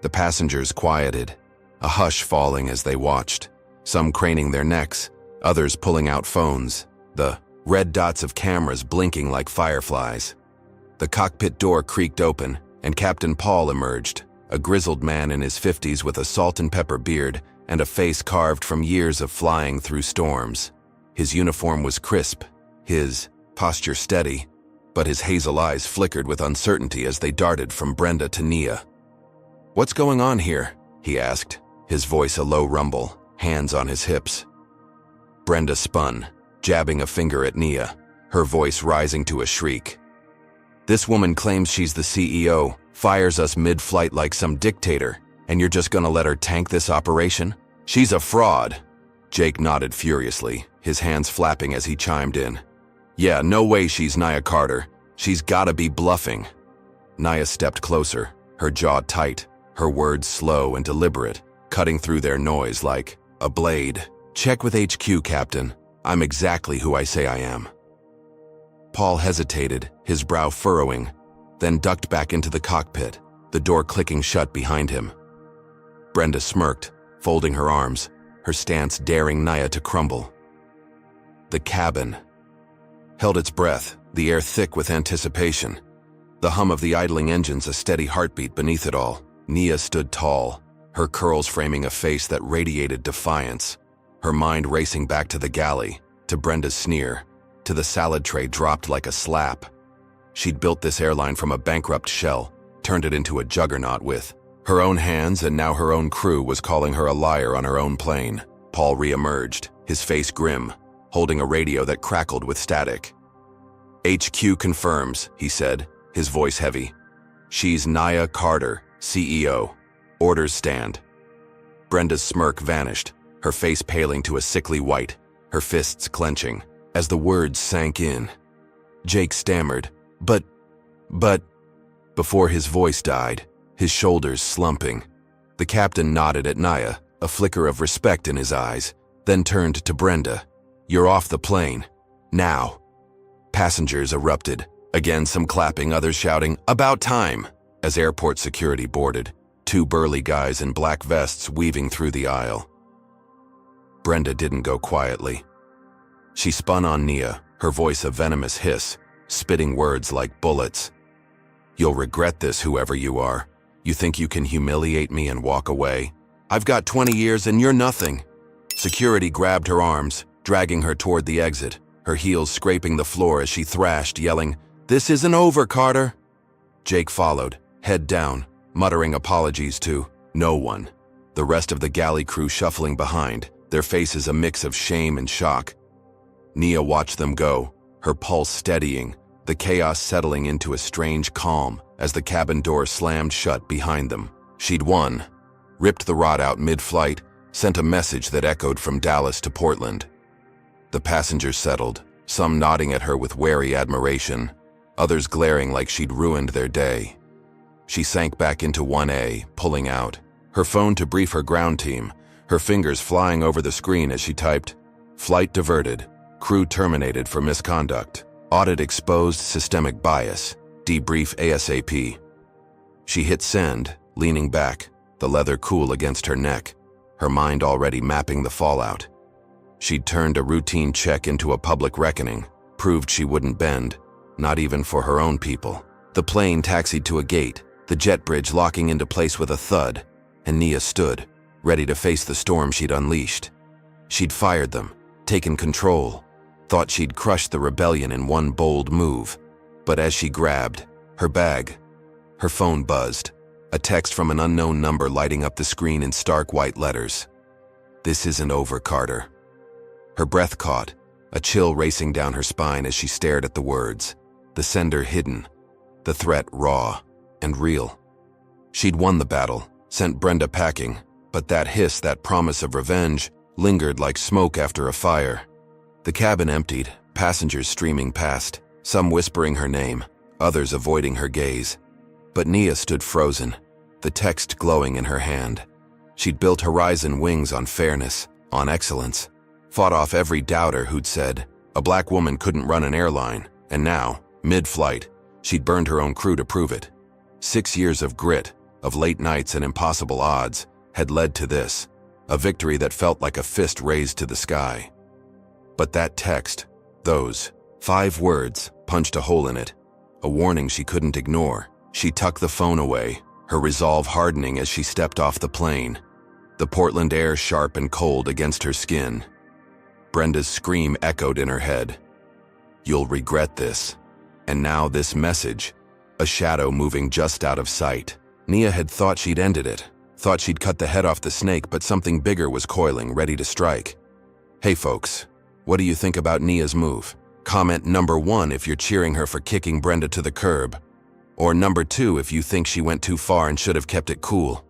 The passengers quieted, a hush falling as they watched, some craning their necks, others pulling out phones, the red dots of cameras blinking like fireflies. The cockpit door creaked open, and Captain Paul emerged, a grizzled man in his 50s with a salt and pepper beard and a face carved from years of flying through storms. His uniform was crisp, his posture steady, but his hazel eyes flickered with uncertainty as they darted from Brenda to Nia. "What's going on here?" he asked, his voice a low rumble, hands on his hips. Brenda spun, jabbing a finger at Nia, her voice rising to a shriek. "This woman claims she's the CEO, fires us mid-flight like some dictator, and you're just gonna let her tank this operation? She's a fraud." Jake nodded furiously, his hands flapping as he chimed in. "Yeah, no way she's Nia Carter. She's gotta be bluffing." Nia stepped closer, her jaw tight, her words slow and deliberate, cutting through their noise like a blade. "Check with HQ, Captain. I'm exactly who I say I am." Paul hesitated, his brow furrowing, then ducked back into the cockpit, the door clicking shut behind him. Brenda smirked, folding her arms, her stance daring Nia to crumble. The cabin held its breath, the air thick with anticipation. The hum of the idling engines a steady heartbeat beneath it all. Nia stood tall, her curls framing a face that radiated defiance, her mind racing back to the galley, to Brenda's sneer, to the salad tray dropped like a slap. She'd built this airline from a bankrupt shell, turned it into a juggernaut with her own hands, and now her own crew was calling her a liar on her own plane. Paul re-emerged, his face grim, holding a radio that crackled with static. "HQ confirms," he said, his voice heavy. "She's Nia Carter, CEO. Orders stand." Brenda's smirk vanished, her face paling to a sickly white, her fists clenching, as the words sank in. Jake stammered, but, before his voice died, his shoulders slumping. The captain nodded at Nia, a flicker of respect in his eyes, then turned to Brenda. "You're off the plane. Now." Passengers erupted, again some clapping, others shouting, "About time!" as airport security boarded, two burly guys in black vests weaving through the aisle. Brenda didn't go quietly. She spun on Nia, her voice a venomous hiss, spitting words like bullets. "You'll regret this, whoever you are. You think you can humiliate me and walk away? I've got 20 years and you're nothing. Security grabbed her arms, dragging her toward the exit, her heels scraping the floor as she thrashed, yelling, "This isn't over, Carter!" Jake followed, head down, muttering apologies to no one. The rest of the galley crew shuffling behind, their faces a mix of shame and shock. Nia watched them go, her pulse steadying, the chaos settling into a strange calm as the cabin door slammed shut behind them. She'd won, ripped the rod out mid-flight, sent a message that echoed from Dallas to Portland. The passengers settled, some nodding at her with wary admiration, others glaring like she'd ruined their day. She sank back into 1A, pulling out, her phone to brief her ground team, her fingers flying over the screen as she typed, "Flight diverted, crew terminated for misconduct, audit exposed systemic bias, debrief ASAP." She hit send, leaning back, the leather cool against her neck, her mind already mapping the fallout. She'd turned a routine check into a public reckoning, proved she wouldn't bend, not even for her own people. The plane taxied to a gate, the jet bridge locking into place with a thud, and Nia stood, ready to face the storm she'd unleashed. She'd fired them, taken control, thought she'd crushed the rebellion in one bold move. But as she grabbed her bag, her phone buzzed, a text from an unknown number lighting up the screen in stark white letters. "This isn't over, Carter." Her breath caught, a chill racing down her spine as she stared at the words, the sender hidden, the threat raw and real. She'd won the battle, sent Brenda packing, but that hiss, that promise of revenge, lingered like smoke after a fire. The cabin emptied, passengers streaming past, some whispering her name, others avoiding her gaze. But Nia stood frozen, the text glowing in her hand. She'd built Horizon Wings on fairness, on excellence, fought off every doubter who'd said a black woman couldn't run an airline, and now, mid-flight, she'd burned her own crew to prove it. 6 years of grit, of late nights and impossible odds, had led to this, a victory that felt like a fist raised to the sky. But that text, those 5 words, punched a hole in it, a warning she couldn't ignore. She tucked the phone away, her resolve hardening as she stepped off the plane, the Portland air sharp and cold against her skin. Brenda's scream echoed in her head. "You'll regret this." And now this message, a shadow moving just out of sight. Nia had thought she'd ended it, thought she'd cut the head off the snake, but something bigger was coiling, ready to strike. Hey folks, what do you think about Nia's move? Comment number 1 if you're cheering her for kicking Brenda to the curb, or number 2 if you think she went too far and should have kept it cool.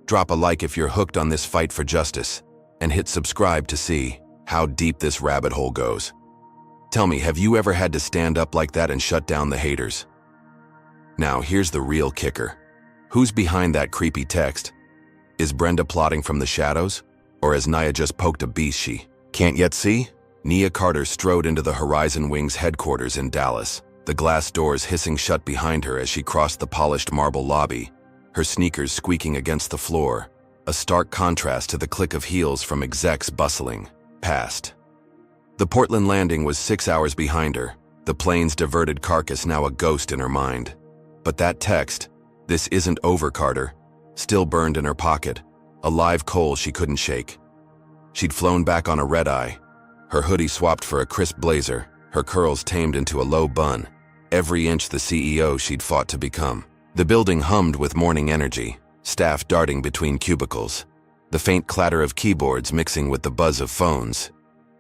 Drop a like if you're hooked on this fight for justice, and hit subscribe to see how deep this rabbit hole goes. Tell me, have you ever had to stand up like that and shut down the haters? Now, here's the real kicker. Who's behind that creepy text? Is Brenda plotting from the shadows? Or has Nia just poked a beast she can't yet see? Nia Carter strode into the Horizon Wings headquarters in Dallas, the glass doors hissing shut behind her as she crossed the polished marble lobby, her sneakers squeaking against the floor, a stark contrast to the click of heels from execs bustling past. The Portland landing was 6 hours behind her, the plane's diverted carcass now a ghost in her mind. But that text, "This isn't over, Carter," still burned in her pocket, a live coal she couldn't shake. She'd flown back on a red-eye, her hoodie swapped for a crisp blazer, her curls tamed into a low bun, every inch the CEO she'd fought to become. The building hummed with morning energy, staff darting between cubicles, the faint clatter of keyboards mixing with the buzz of phones.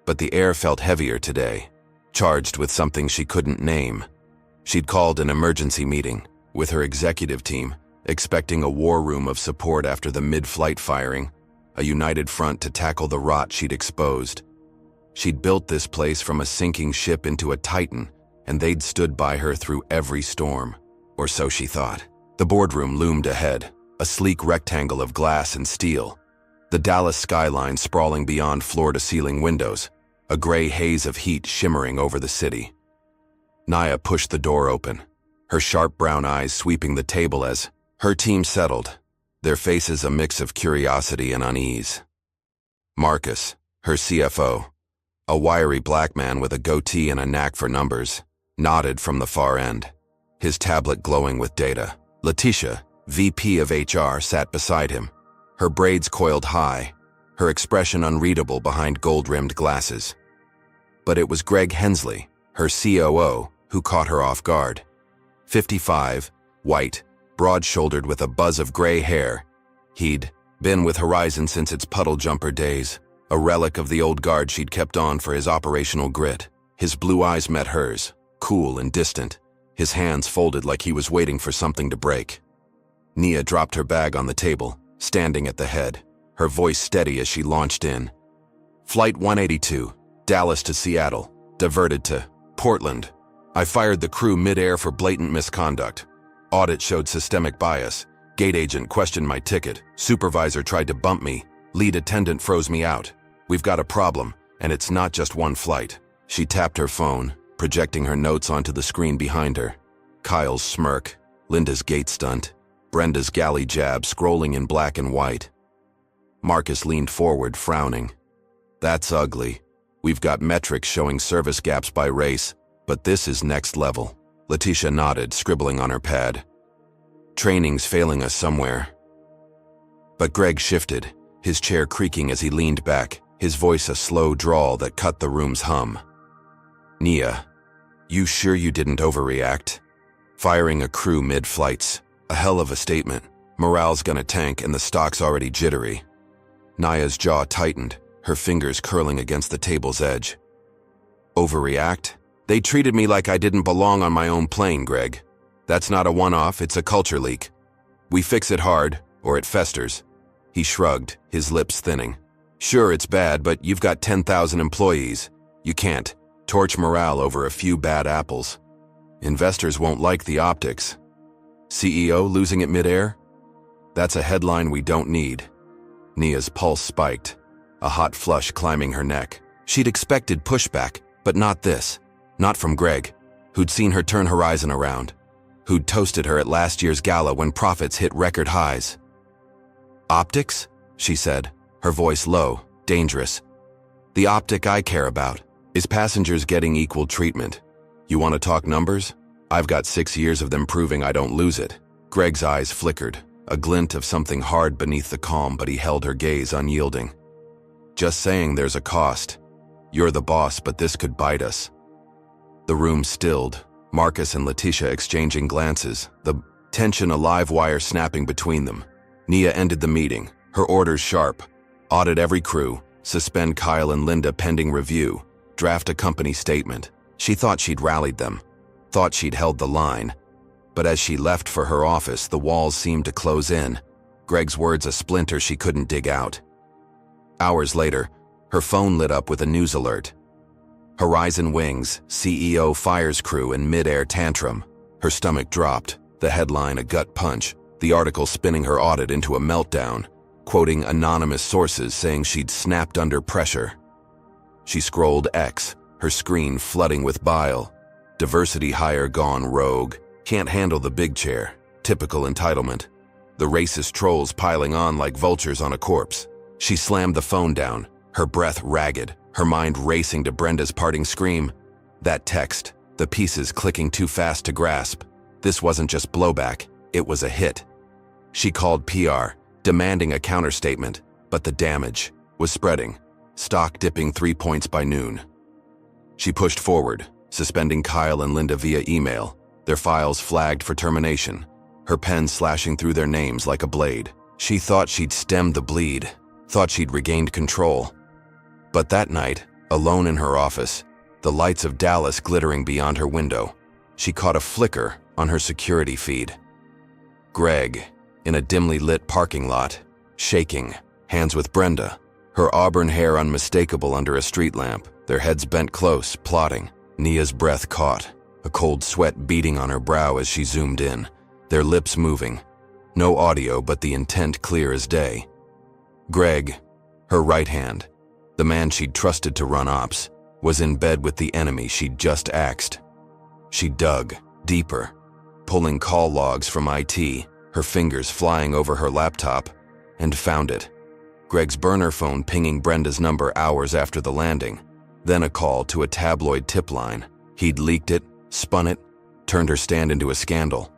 But the air felt heavier today, charged with something she couldn't name. She'd called an emergency meeting with her executive team, expecting a war room of support after the mid-flight firing, a united front to tackle the rot she'd exposed. She'd built this place from a sinking ship into a titan, and they'd stood by her through every storm. Or so she thought. The boardroom loomed ahead, a sleek rectangle of glass and steel, the Dallas skyline sprawling beyond floor-to-ceiling windows, a gray haze of heat shimmering over the city. Nia pushed the door open, her sharp brown eyes sweeping the table as her team settled, their faces a mix of curiosity and unease. Marcus, her CFO, a wiry black man with a goatee and a knack for numbers, nodded from the far end, his tablet glowing with data. Letitia, VP of HR, sat beside him, her braids coiled high, her expression unreadable behind gold-rimmed glasses. But it was Greg Hensley, her COO, who caught her off guard. 55, white, broad-shouldered with a buzz of gray hair. He'd been with Horizon since its puddle jumper days, a relic of the old guard she'd kept on for his operational grit. His blue eyes met hers, cool and distant, his hands folded like he was waiting for something to break. Nia dropped her bag on the table, standing at the head, her voice steady as she launched in. Flight 182, Dallas to Seattle, diverted to Portland. I fired the crew mid-air for blatant misconduct. Audit showed systemic bias. Gate agent questioned my ticket. Supervisor tried to bump me. Lead attendant froze me out. We've got a problem, and it's not just one flight. She tapped her phone, projecting her notes onto the screen behind her. Kyle's smirk, Linda's gate stunt, Brenda's galley jab scrolling in black and white. Marcus leaned forward, frowning. That's ugly. We've got metrics showing service gaps by race, but this is next level. Letitia nodded, scribbling on her pad. Training's failing us somewhere. But Greg shifted, his chair creaking as he leaned back, his voice a slow drawl that cut the room's hum. Nia, you sure you didn't overreact? Firing a crew mid-flights, a hell of a statement. Morale's gonna tank and the stock's already jittery. Nia's jaw tightened, her fingers curling against the table's edge. Overreact? They treated me like I didn't belong on my own plane, Greg. That's not a one-off, it's a culture leak. We fix it hard, or it festers. He shrugged, his lips thinning. Sure, it's bad, but you've got 10,000 employees. You can't torch morale over a few bad apples. Investors won't like the optics. CEO losing it mid-air? That's a headline we don't need. Nia's pulse spiked, a hot flush climbing her neck. She'd expected pushback, but not this. Not from Greg, who'd seen her turn Horizon around, who'd toasted her at last year's gala when profits hit record highs. Optics? She said, her voice low, dangerous. The optic I care about is passengers getting equal treatment. You want to talk numbers? I've got 6 years of them proving I don't lose it. Greg's eyes flickered, a glint of something hard beneath the calm, but he held her gaze unyielding. Just saying there's a cost. You're the boss, but this could bite us. The room stilled, Marcus and Letitia exchanging glances, the tension a live wire snapping between them. Nia ended the meeting, her orders sharp. Audit every crew, suspend Kyle and Linda pending review, draft a company statement. She thought she'd rallied them, thought she'd held the line. But as she left for her office, the walls seemed to close in, Greg's words a splinter she couldn't dig out. Hours later, her phone lit up with a news alert. Horizon Wings, CEO fires crew in mid-air tantrum. Her stomach dropped, the headline a gut punch, the article spinning her audit into a meltdown, quoting anonymous sources saying she'd snapped under pressure. She scrolled X, her screen flooding with bile. Diversity hire gone rogue, can't handle the big chair, typical entitlement. The racist trolls piling on like vultures on a corpse. She slammed the phone down, her breath ragged, her mind racing to Brenda's parting scream. That text, the pieces clicking too fast to grasp. This wasn't just blowback, it was a hit. She called PR, demanding a counterstatement, but the damage was spreading, stock dipping 3 points by noon. She pushed forward, suspending Kyle and Linda via email, their files flagged for termination, her pen slashing through their names like a blade. She thought she'd stemmed the bleed, thought she'd regained control. But that night, alone in her office, the lights of Dallas glittering beyond her window, she caught a flicker on her security feed. Greg, in a dimly lit parking lot, shaking, hands with Brenda, her auburn hair unmistakable under a street lamp, their heads bent close, plotting. Nia's breath caught, a cold sweat beating on her brow as she zoomed in, their lips moving. No audio, but the intent clear as day. Greg, her right hand, the man she'd trusted to run ops, was in bed with the enemy she'd just axed. She dug deeper, pulling call logs from IT, her fingers flying over her laptop, and found it. Greg's burner phone pinging Brenda's number hours after the landing, then a call to a tabloid tip line. He'd leaked it, spun it, turned her stand into a scandal.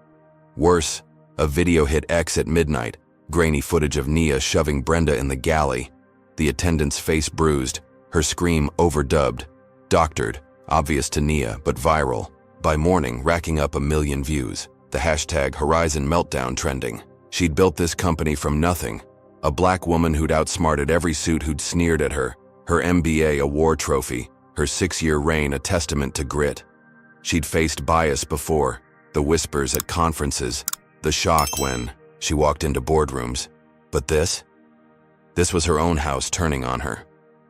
Worse, A video hit X at midnight, grainy footage of Nia shoving Brenda in the galley. The attendant's face bruised, her scream overdubbed, doctored, obvious to Nia, but viral. By morning, racking up 1 million views. The hashtag Horizon Meltdown trending. She'd built this company from nothing. A black woman who'd outsmarted every suit who'd sneered at her. Her MBA a war trophy. Her 6-year reign a testament to grit. She'd faced bias before. The whispers at conferences. The shock when she walked into boardrooms. But this was her own house turning on her.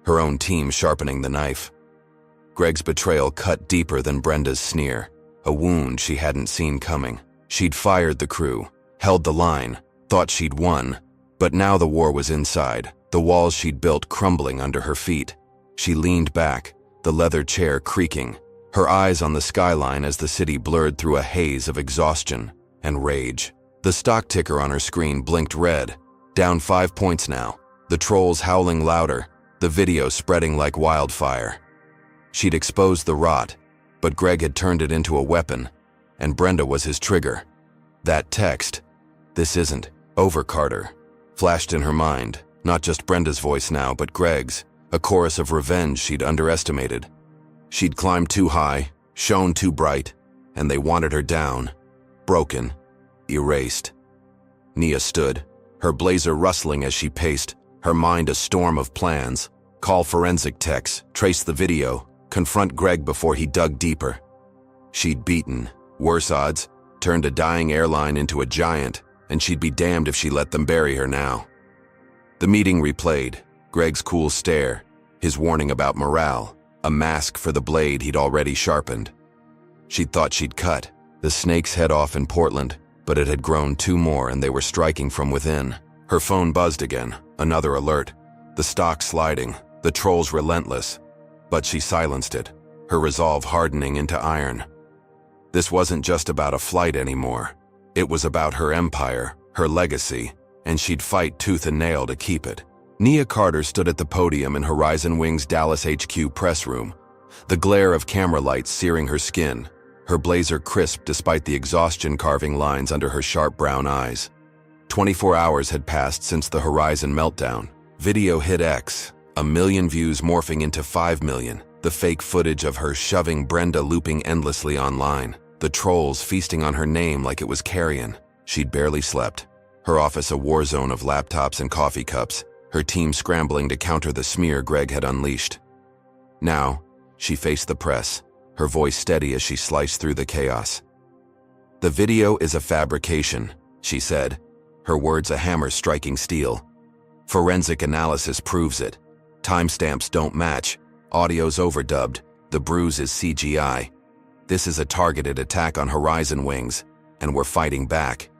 Her own team sharpening the knife. Greg's betrayal cut deeper than Brenda's sneer. A wound she hadn't seen coming. She'd fired the crew, held the line, thought she'd won. But now the war was inside, the walls she'd built crumbling under her feet. She leaned back, the leather chair creaking, her eyes on the skyline as the city blurred through a haze of exhaustion and rage. The stock ticker on her screen blinked red, down 5 points now, the trolls howling louder, the video spreading like wildfire. She'd exposed the rot, but Greg had turned it into a weapon, and Brenda was his trigger. That text, "This isn't over, Carter," flashed in her mind, not just Brenda's voice now, but Greg's, a chorus of revenge she'd underestimated. She'd climbed too high, shone too bright, and they wanted her down, broken, erased. Nia stood, her blazer rustling as she paced, her mind a storm of plans. Call forensic techs, trace the video, confront Greg before he dug deeper. She'd beaten, worse odds, turned a dying airline into a giant, and she'd be damned if she let them bury her now. The meeting replayed, Greg's cool stare, his warning about morale, a mask for the blade he'd already sharpened. She'd thought she'd cut the snake's head off in Portland, but it had grown 2 more and they were striking from within. Her phone buzzed again, another alert, the stock sliding, the trolls relentless. But she silenced it, her resolve hardening into iron. This wasn't just about a flight anymore. It was about her empire, her legacy, and she'd fight tooth and nail to keep it. Nia Carter stood at the podium in Horizon Wings' Dallas HQ press room, the glare of camera lights searing her skin, her blazer crisp despite the exhaustion carving lines under her sharp brown eyes. 24 hours had passed since the Horizon meltdown. Video hit X. 1 million views morphing into 5 million, the fake footage of her shoving Brenda looping endlessly online, the trolls feasting on her name like it was carrion. She'd barely slept, her office a war zone of laptops and coffee cups, her team scrambling to counter the smear Greg had unleashed. Now, she faced the press, her voice steady as she sliced through the chaos. "The video is a fabrication," she said, her words a hammer striking steel. "Forensic analysis proves it. Timestamps don't match, audio's overdubbed, the bruise is CGI. This is a targeted attack on Horizon Wings, and we're fighting back."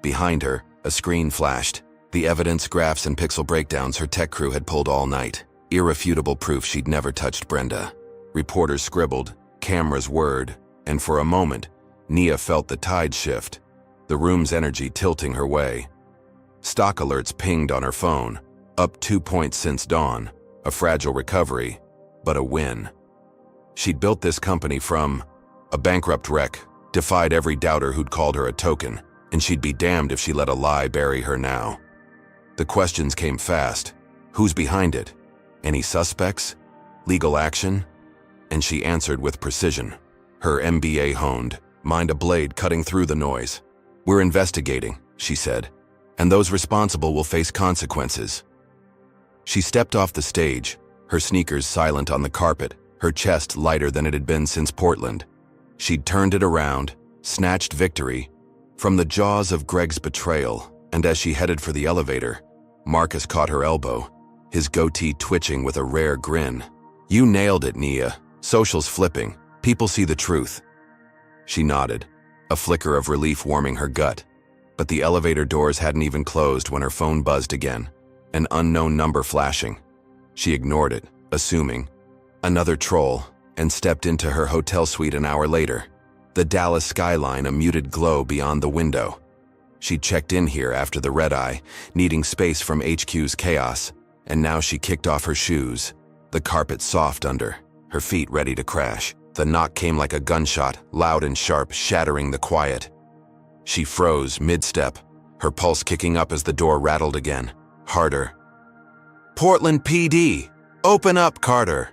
Behind her, a screen flashed, the evidence, graphs, and pixel breakdowns her tech crew had pulled all night, irrefutable proof she'd never touched Brenda. Reporters scribbled, cameras whirred, and for a moment, Nia felt the tide shift, the room's energy tilting her way. Stock alerts pinged on her phone, up 2 points since dawn, a fragile recovery, but a win. She'd built this company from a bankrupt wreck, defied every doubter who'd called her a token, and she'd be damned if she let a lie bury her now. The questions came fast. Who's behind it? Any suspects? Legal action? And she answered with precision, her MBA honed, mind a blade cutting through the noise. "We're investigating," she said, "and those responsible will face consequences." She stepped off the stage, her sneakers silent on the carpet, her chest lighter than it had been since Portland. She'd turned it around, snatched victory from the jaws of Greg's betrayal, and as she headed for the elevator, Marcus caught her elbow, his goatee twitching with a rare grin. "You nailed it, Nia. Social's flipping. People see the truth." She nodded, a flicker of relief warming her gut. But the elevator doors hadn't even closed when her phone buzzed again, an unknown number flashing. She ignored it, assuming another troll, and stepped into her hotel suite an hour later, the Dallas skyline a muted glow beyond the window. She'd checked in here after the red-eye, needing space from HQ's chaos, and now she kicked off her shoes, the carpet soft under, her feet ready to crash. The knock came like a gunshot, loud and sharp, shattering the quiet. She froze mid-step, her pulse kicking up as the door rattled again. Harder. "Portland PD! Open up, Carter!"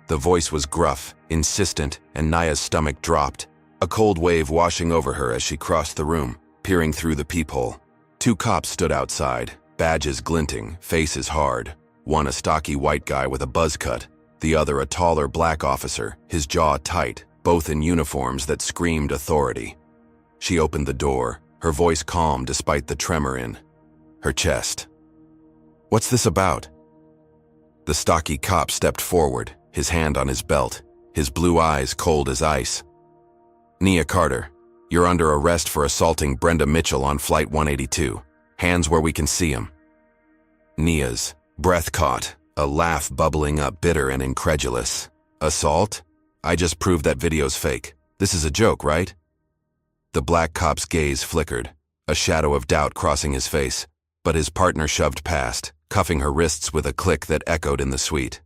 The voice was gruff, insistent, and Nia's stomach dropped, a cold wave washing over her as she crossed the room, peering through the peephole. 2 cops stood outside, badges glinting, faces hard. One a stocky white guy with a buzz cut, the other a taller black officer, his jaw tight, both in uniforms that screamed authority. She opened the door, her voice calm despite the tremor in her chest. "What's this about?" The stocky cop stepped forward, his hand on his belt, his blue eyes cold as ice. "Nia Carter, you're under arrest for assaulting Brenda Mitchell on Flight 182. Hands where we can see him." Nia's breath caught, a laugh bubbling up bitter and incredulous. "Assault? I just proved that video's fake. This is a joke, right?" The black cop's gaze flickered, a shadow of doubt crossing his face, but his partner shoved past, cuffing her wrists with a click that echoed in the suite.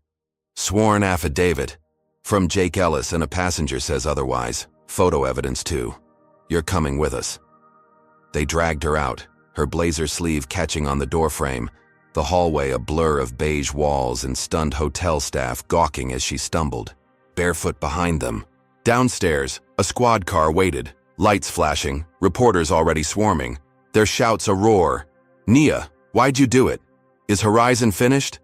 "Sworn affidavit. From Jake Ellis, and a passenger says otherwise. Photo evidence too. You're coming with us." They dragged her out, her blazer sleeve catching on the doorframe, the hallway a blur of beige walls and stunned hotel staff gawking as she stumbled. Barefoot behind them. Downstairs, a squad car waited, lights flashing, reporters already swarming, their shouts a roar. "Nia, why'd you do it? Is Horizon finished?"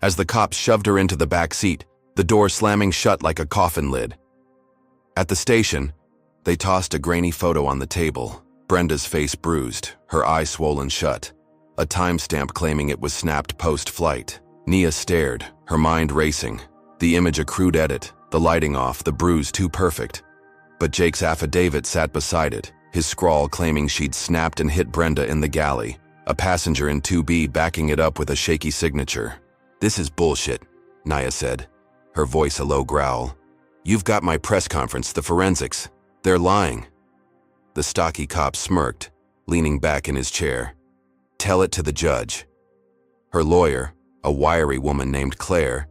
As the cops shoved her into the back seat, the door slamming shut like a coffin lid. At the station, they tossed a grainy photo on the table, Brenda's face bruised, her eye swollen shut, a timestamp claiming it was snapped post-flight. Nia stared, her mind racing, the image a crude edit, the lighting off, the bruise too perfect. But Jake's affidavit sat beside it, his scrawl claiming she'd snapped and hit Brenda in the galley, a passenger in 2B backing it up with a shaky signature. "This is bullshit," Nia said, her voice a low growl. "You've got my press conference, the forensics. They're lying." The stocky cop smirked, leaning back in his chair. "Tell it to the judge." Her lawyer, a wiry woman named Claire,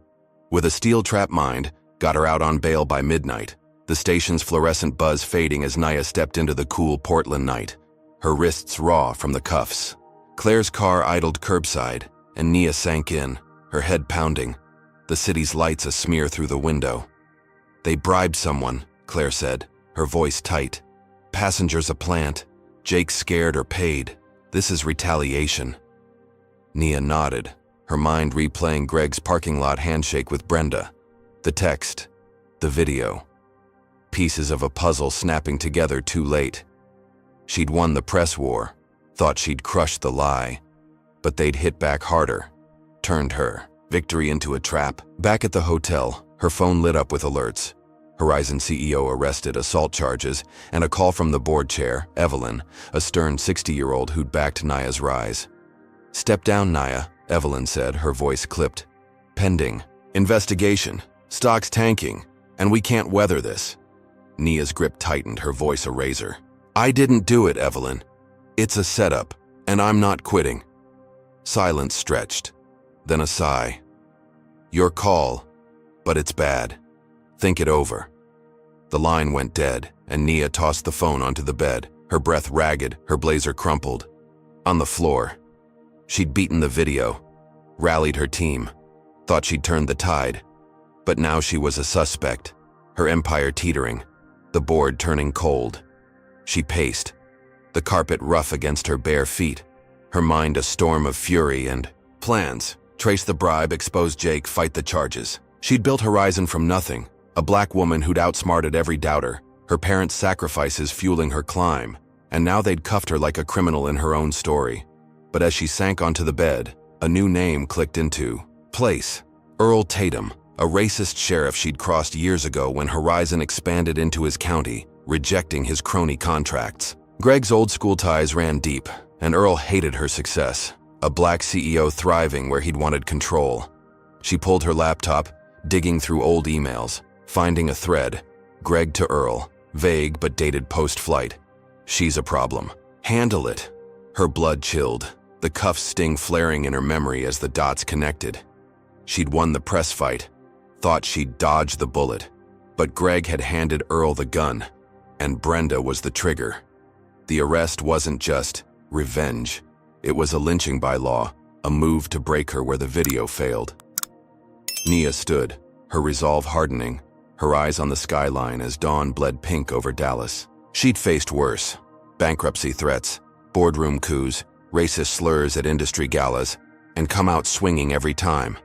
with a steel-trap mind, got her out on bail by midnight, the station's fluorescent buzz fading as Nia stepped into the cool Portland night, her wrists raw from the cuffs. Claire's car idled curbside, and Nia sank in, her head pounding, the city's lights a smear through the window. "They bribed someone," Claire said, her voice tight. "Passengers a plant. Jake scared or paid. This is retaliation." Nia nodded, her mind replaying Greg's parking lot handshake with Brenda. The text, the video. Pieces of a puzzle snapping together too late. She'd won the press war, thought she'd crushed the lie, but they'd hit back harder, turned her victory into a trap. Back at the hotel, her phone lit up with alerts. Horizon CEO arrested, assault charges, and a call from the board chair, Evelyn, a stern 60-year-old who'd backed Nia's rise. "Step down, Nia," Evelyn said, her voice clipped. "Pending investigation. Stock's tanking, and we can't weather this." Nia's grip tightened, her voice a razor. "I didn't do it, Evelyn. It's a setup, and I'm not quitting." Silence stretched, then a sigh. "Your call, but it's bad. Think it over." The line went dead, and Nia tossed the phone onto the bed, her breath ragged, her blazer crumpled. On the floor. She'd beaten the video, rallied her team, thought she'd turned the tide. But now she was a suspect, her empire teetering, the board turning cold. She paced, the carpet rough against her bare feet, her mind a storm of fury and plans. Trace the bribe, expose Jake, fight the charges. She'd built Horizon from nothing, a black woman who'd outsmarted every doubter, her parents' sacrifices fueling her climb, and now they'd cuffed her like a criminal in her own story. But as she sank onto the bed, a new name clicked into place. Earl Tatum, a racist sheriff she'd crossed years ago when Horizon expanded into his county, rejecting his crony contracts. Greg's old-school ties ran deep, and Earl hated her success, a black CEO thriving where he'd wanted control. She pulled her laptop, digging through old emails, finding a thread. Greg to Earl, vague but dated post-flight. "She's a problem. Handle it." Her blood chilled, the cuff sting flaring in her memory as the dots connected. She'd won the press fight, thought she'd dodged the bullet, but Greg had handed Earl the gun, and Brenda was the trigger. The arrest wasn't just revenge. It was a lynching by law, a move to break her where the video failed. Nia stood, her resolve hardening, her eyes on the skyline as dawn bled pink over Dallas. She'd faced worse: bankruptcy threats, boardroom coups, racist slurs at industry galas, and come out swinging every time.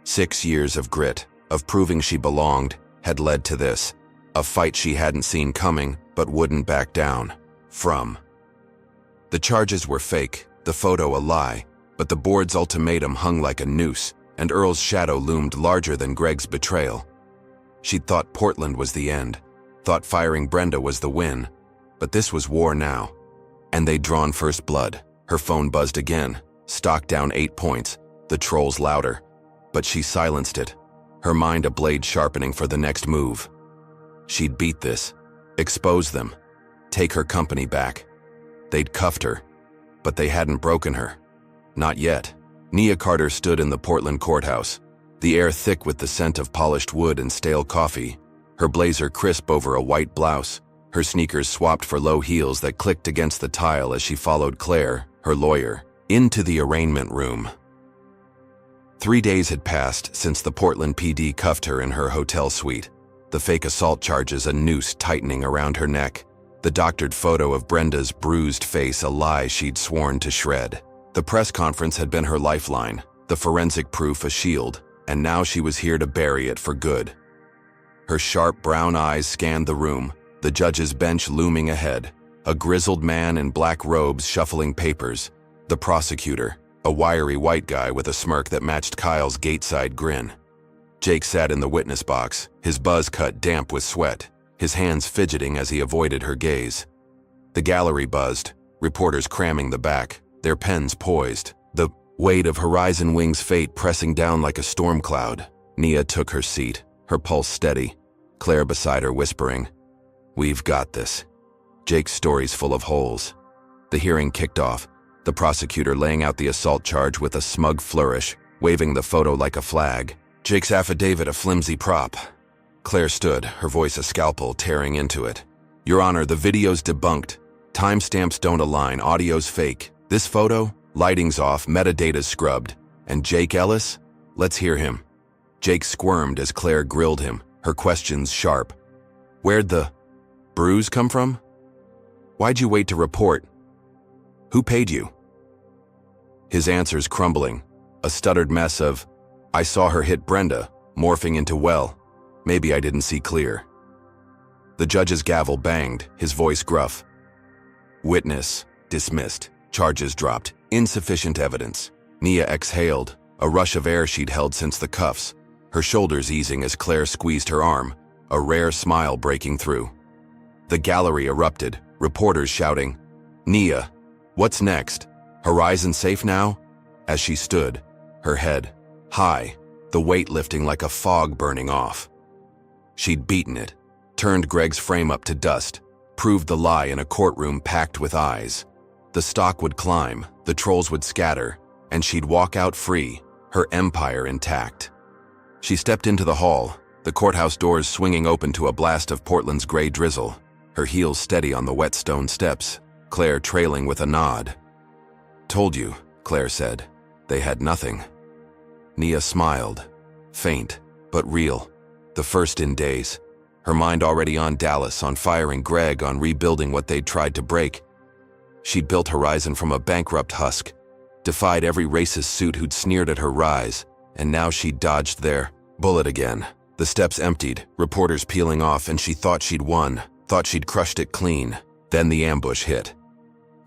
6 years of grit, of proving she belonged, had led to this, a fight she hadn't seen coming but wouldn't back down from. The charges were fake, the photo a lie, but the board's ultimatum hung like a noose, and Earl's shadow loomed larger than Greg's betrayal. She'd thought Portland was the end, thought firing Brenda was the win, but this was war now. And they'd drawn first blood. Her phone buzzed again, stock down 8 points, the trolls louder. But she silenced it, her mind a blade sharpening for the next move. She'd beat this, expose them, take her company back. They'd cuffed her, but they hadn't broken her. Not yet. Nia Carter stood in the Portland courthouse, the air thick with the scent of polished wood and stale coffee, her blazer crisp over a white blouse, her sneakers swapped for low heels that clicked against the tile as she followed Claire, her lawyer, into the arraignment room. 3 days had passed since the Portland PD cuffed her in her hotel suite, the fake assault charges a noose tightening around her neck, the doctored photo of Brenda's bruised face a lie she'd sworn to shred. The press conference had been her lifeline, the forensic proof a shield, and now she was here to bury it for good. Her sharp brown eyes scanned the room, the judge's bench looming ahead, a grizzled man in black robes shuffling papers, the prosecutor, a wiry white guy with a smirk that matched Kyle's gateside grin. Jake sat in the witness box, his buzz cut damp with sweat, his hands fidgeting as he avoided her gaze. The gallery buzzed, reporters cramming the back, their pens poised, the weight of Horizon Wings' fate pressing down like a storm cloud. Nia took her seat, her pulse steady, Claire beside her whispering, "We've got this." Jake's story's full of holes. The hearing kicked off, the prosecutor laying out the assault charge with a smug flourish, waving the photo like a flag. Jake's affidavit a flimsy prop. Claire stood, her voice a scalpel tearing into it. "Your Honor, the video's debunked. Timestamps don't align, audio's fake. This photo, lighting's off, metadata's scrubbed. And Jake Ellis? Let's hear him." Jake squirmed as Claire grilled him, her questions sharp. "Where'd the bruise come from? Why'd you wait to report? Who paid you?" His answers crumbling, a stuttered mess of, "I saw her hit Brenda," morphing into, "Well, maybe I didn't see clear." The judge's gavel banged, his voice gruff. "Witness dismissed. Charges dropped. Insufficient evidence." Nia exhaled, a rush of air she'd held since the cuffs, her shoulders easing as Claire squeezed her arm, a rare smile breaking through. The gallery erupted, reporters shouting, "Nia, what's next? Horizon safe now?" As she stood, her head high, the weight lifting like a fog burning off. She'd beaten it, turned Greg's frame up to dust, proved the lie in a courtroom packed with eyes. The stock would climb, the trolls would scatter, and she'd walk out free, her empire intact. She stepped into the hall, the courthouse doors swinging open to a blast of Portland's gray drizzle, her heels steady on the wet stone steps, Claire trailing with a nod. "Told you," Claire said. "They had nothing." Nia smiled, faint, but real. The first in days. Her mind already on Dallas, on firing Greg, on rebuilding what they'd tried to break. She'd built Horizon from a bankrupt husk, defied every racist suit who'd sneered at her rise, and now she'd dodged their bullet again. The steps emptied, reporters peeling off, and she thought she'd won, thought she'd crushed it clean. Then the ambush hit.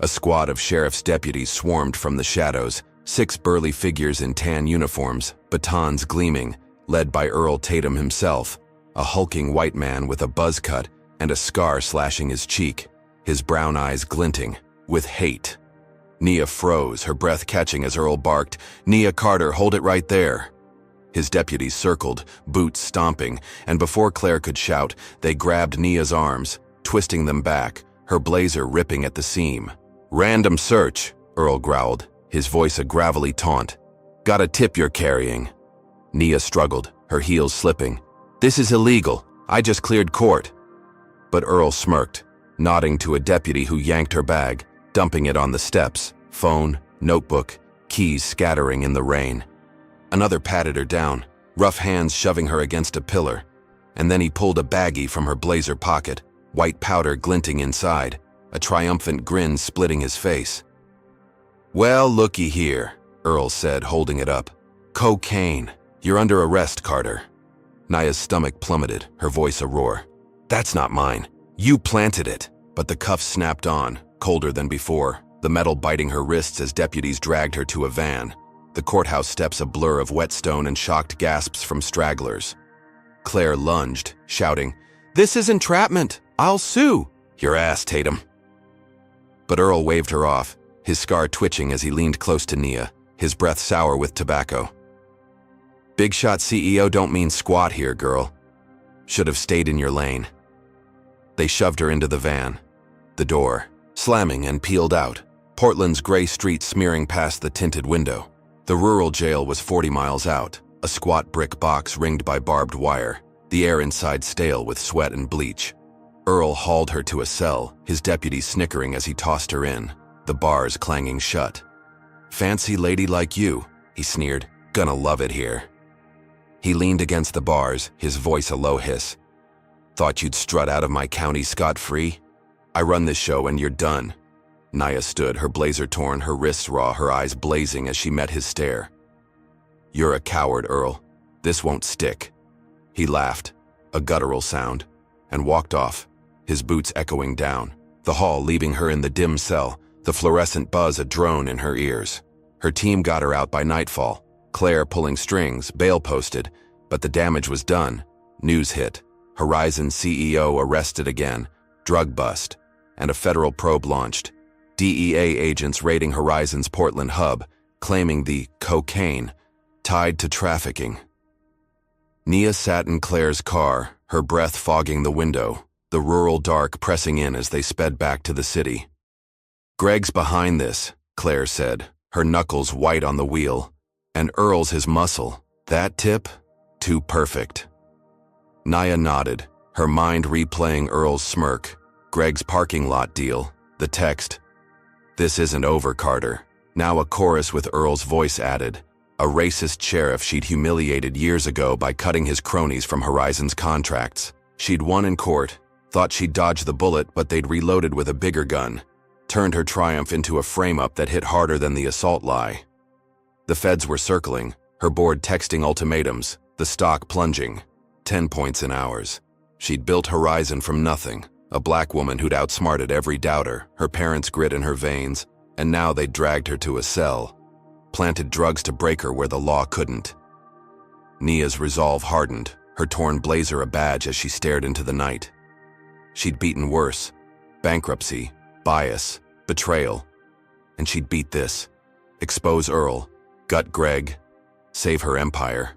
A squad of sheriff's deputies swarmed from the shadows, 6 burly figures in tan uniforms, batons gleaming, led by Earl Tatum himself, a hulking white man with a buzz cut and a scar slashing his cheek, his brown eyes glinting with hate. Nia froze, her breath catching as Earl barked, "Nia Carter, hold it right there." His deputies circled, boots stomping, and before Claire could shout, they grabbed Nia's arms, twisting them back, her blazer ripping at the seam. "Random search," Earl growled, his voice a gravelly taunt. "Got a tip you're carrying." Nia struggled, her heels slipping. "This is illegal. I just cleared court." But Earl smirked. nodding to a deputy who yanked her bag, dumping it on the steps, phone, notebook, keys scattering in the rain. Another patted her down, rough hands shoving her against a pillar, and then he pulled a baggie from her blazer pocket, white powder glinting inside, a triumphant grin splitting his face. "Well, looky here," Earl said, holding it up. "Cocaine. You're under arrest, Carter." Nia's stomach plummeted, her voice a roar. "That's not mine. You planted it." But the cuffs snapped on, colder than before, the metal biting her wrists as deputies dragged her to a van. The courthouse steps a blur of whetstone and shocked gasps from stragglers. Claire lunged, shouting, "This is entrapment! I'll sue!" "Your ass, Tatum." But Earl waved her off, his scar twitching as he leaned close to Nia, his breath sour with tobacco. "Big shot CEO don't mean squat here, girl. Should have stayed in your lane." They shoved her into the van. The door, slamming, and peeled out, Portland's gray street smearing past the tinted window. The rural jail was 40 miles out, a squat brick box ringed by barbed wire, the air inside stale with sweat and bleach. Earl hauled her to a cell, his deputies snickering as he tossed her in, the bars clanging shut. "Fancy lady like you," he sneered. "Gonna love it here." He leaned against the bars, his voice a low hiss. "Thought you'd strut out of my county scot-free? I run this show and you're done." Nia stood, her blazer torn, her wrists raw, her eyes blazing as she met his stare. "You're a coward, Earl. This won't stick." He laughed, a guttural sound, and walked off, his boots echoing down, the hall leaving her in the dim cell, the fluorescent buzz a drone in her ears. Her team got her out by nightfall, Claire pulling strings, bail posted, but the damage was done. News hit. Horizon CEO arrested again, drug bust, and a federal probe launched. DEA agents raiding Horizon's Portland hub, claiming the cocaine tied to trafficking. Nia sat in Claire's car, her breath fogging the window, the rural dark pressing in as they sped back to the city. "Greg's behind this," Claire said, her knuckles white on the wheel. "And Earl's his muscle. That tip? Too perfect." Nia nodded, her mind replaying Earl's smirk, Greg's parking lot deal, the text. "This isn't over, Carter." Now a chorus with Earl's voice added, a racist sheriff she'd humiliated years ago by cutting his cronies from Horizon's contracts. She'd won in court, thought she'd dodged the bullet, but they'd reloaded with a bigger gun, turned her triumph into a frame-up that hit harder than the assault lie. The feds were circling, her board texting ultimatums, the stock plunging, 10 points in hours. She'd built Horizon from nothing, a black woman who'd outsmarted every doubter, her parents' grit in her veins, and now they'd dragged her to a cell, planted drugs to break her where the law couldn't. Nia's resolve hardened, her torn blazer a badge as she stared into the night. She'd beaten worse, bankruptcy, bias, betrayal, and she'd beat this, expose Earl, gut Greg, save her empire.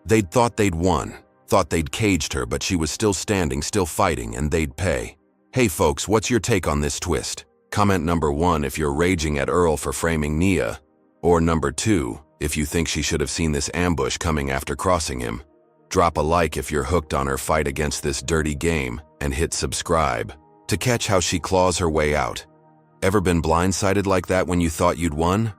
They'd thought they'd won, thought they'd caged her, but she was still standing, still fighting, and they'd pay. Hey folks, what's your take on this twist? Comment number 1 if you're raging at Earl for framing Nia, or number 2 if you think she should have seen this ambush coming after crossing him. Drop a like if you're hooked on her fight against this dirty game, and hit subscribe to catch how she claws her way out. Ever been blindsided like that when you thought you'd won?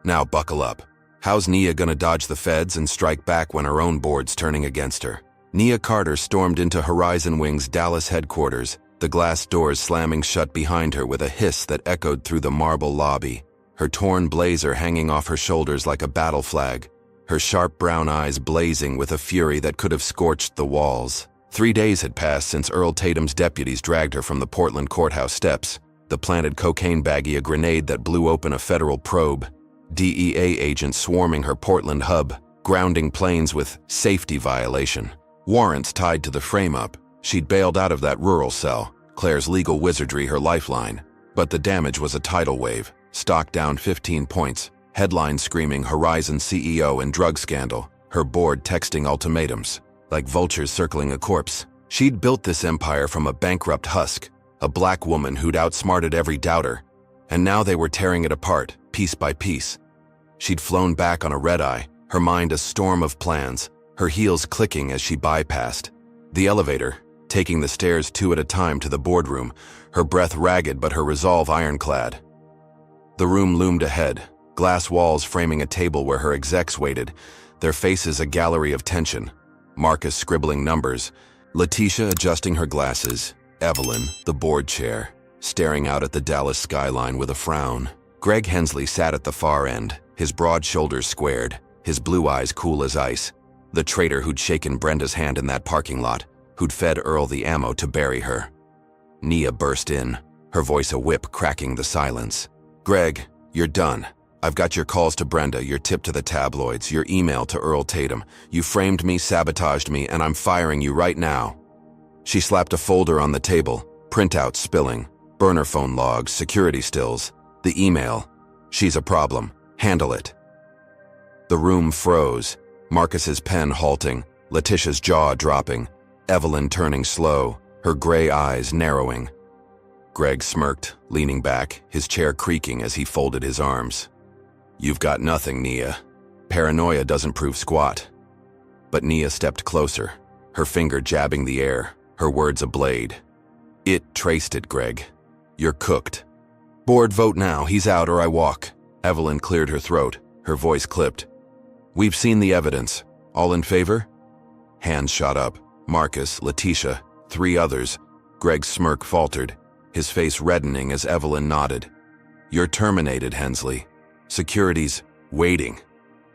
Now buckle up. How's Nia gonna dodge the feds and strike back when her own board's turning against her? Nia Carter stormed into Horizon Wing's Dallas headquarters, the glass doors slamming shut behind her with a hiss that echoed through the marble lobby, her torn blazer hanging off her shoulders like a battle flag, her sharp brown eyes blazing with a fury that could have scorched the walls. 3 days had passed since Earl Tatum's deputies dragged her from the Portland courthouse steps, the planted cocaine baggie a grenade that blew open a federal probe, DEA agents swarming her Portland hub, grounding planes with safety violation, warrants tied to the frame-up. She'd bailed out of that rural cell, Claire's legal wizardry her lifeline, but the damage was a tidal wave, stock down 15 points, headlines screaming Horizon CEO and drug scandal, her board texting ultimatums, like vultures circling a corpse. She'd built this empire from a bankrupt husk, a black woman who'd outsmarted every doubter, and now they were tearing it apart, piece by piece. She'd flown back on a red-eye, her mind a storm of plans, her heels clicking as she bypassed the elevator, taking the stairs 2 at a time to the boardroom, her breath ragged but her resolve ironclad. The room loomed ahead, glass walls framing a table where her execs waited, their faces a gallery of tension. Marcus scribbling numbers, Letitia adjusting her glasses, Evelyn, the board chair, staring out at the Dallas skyline with a frown. Greg Hensley sat at the far end, his broad shoulders squared, his blue eyes cool as ice. The traitor who'd shaken Brenda's hand in that parking lot, who'd fed Earl the ammo to bury her. Nia burst in, her voice a whip cracking the silence. "Greg, you're done. I've got your calls to Brenda, your tip to the tabloids, your email to Earl Tatum. You framed me, sabotaged me, and I'm firing you right now." She slapped a folder on the table, printouts spilling, burner phone logs, security stills. The email. "She's a problem. Handle it." The room froze, Marcus's pen halting, Letitia's jaw dropping, Evelyn turning slow, her gray eyes narrowing. Greg smirked, leaning back, his chair creaking as he folded his arms. "You've got nothing, Nia. Paranoia doesn't prove squat." But Nia stepped closer, her finger jabbing the air, her words a blade. "It traced it, Greg. You're cooked. Board vote now, he's out or I walk." Evelyn cleared her throat, her voice clipped. "We've seen the evidence. All in favor?" Hands shot up. Marcus, Letitia, 3 others. Greg's smirk faltered, his face reddening as Evelyn nodded. "You're terminated, Hensley. Security's waiting."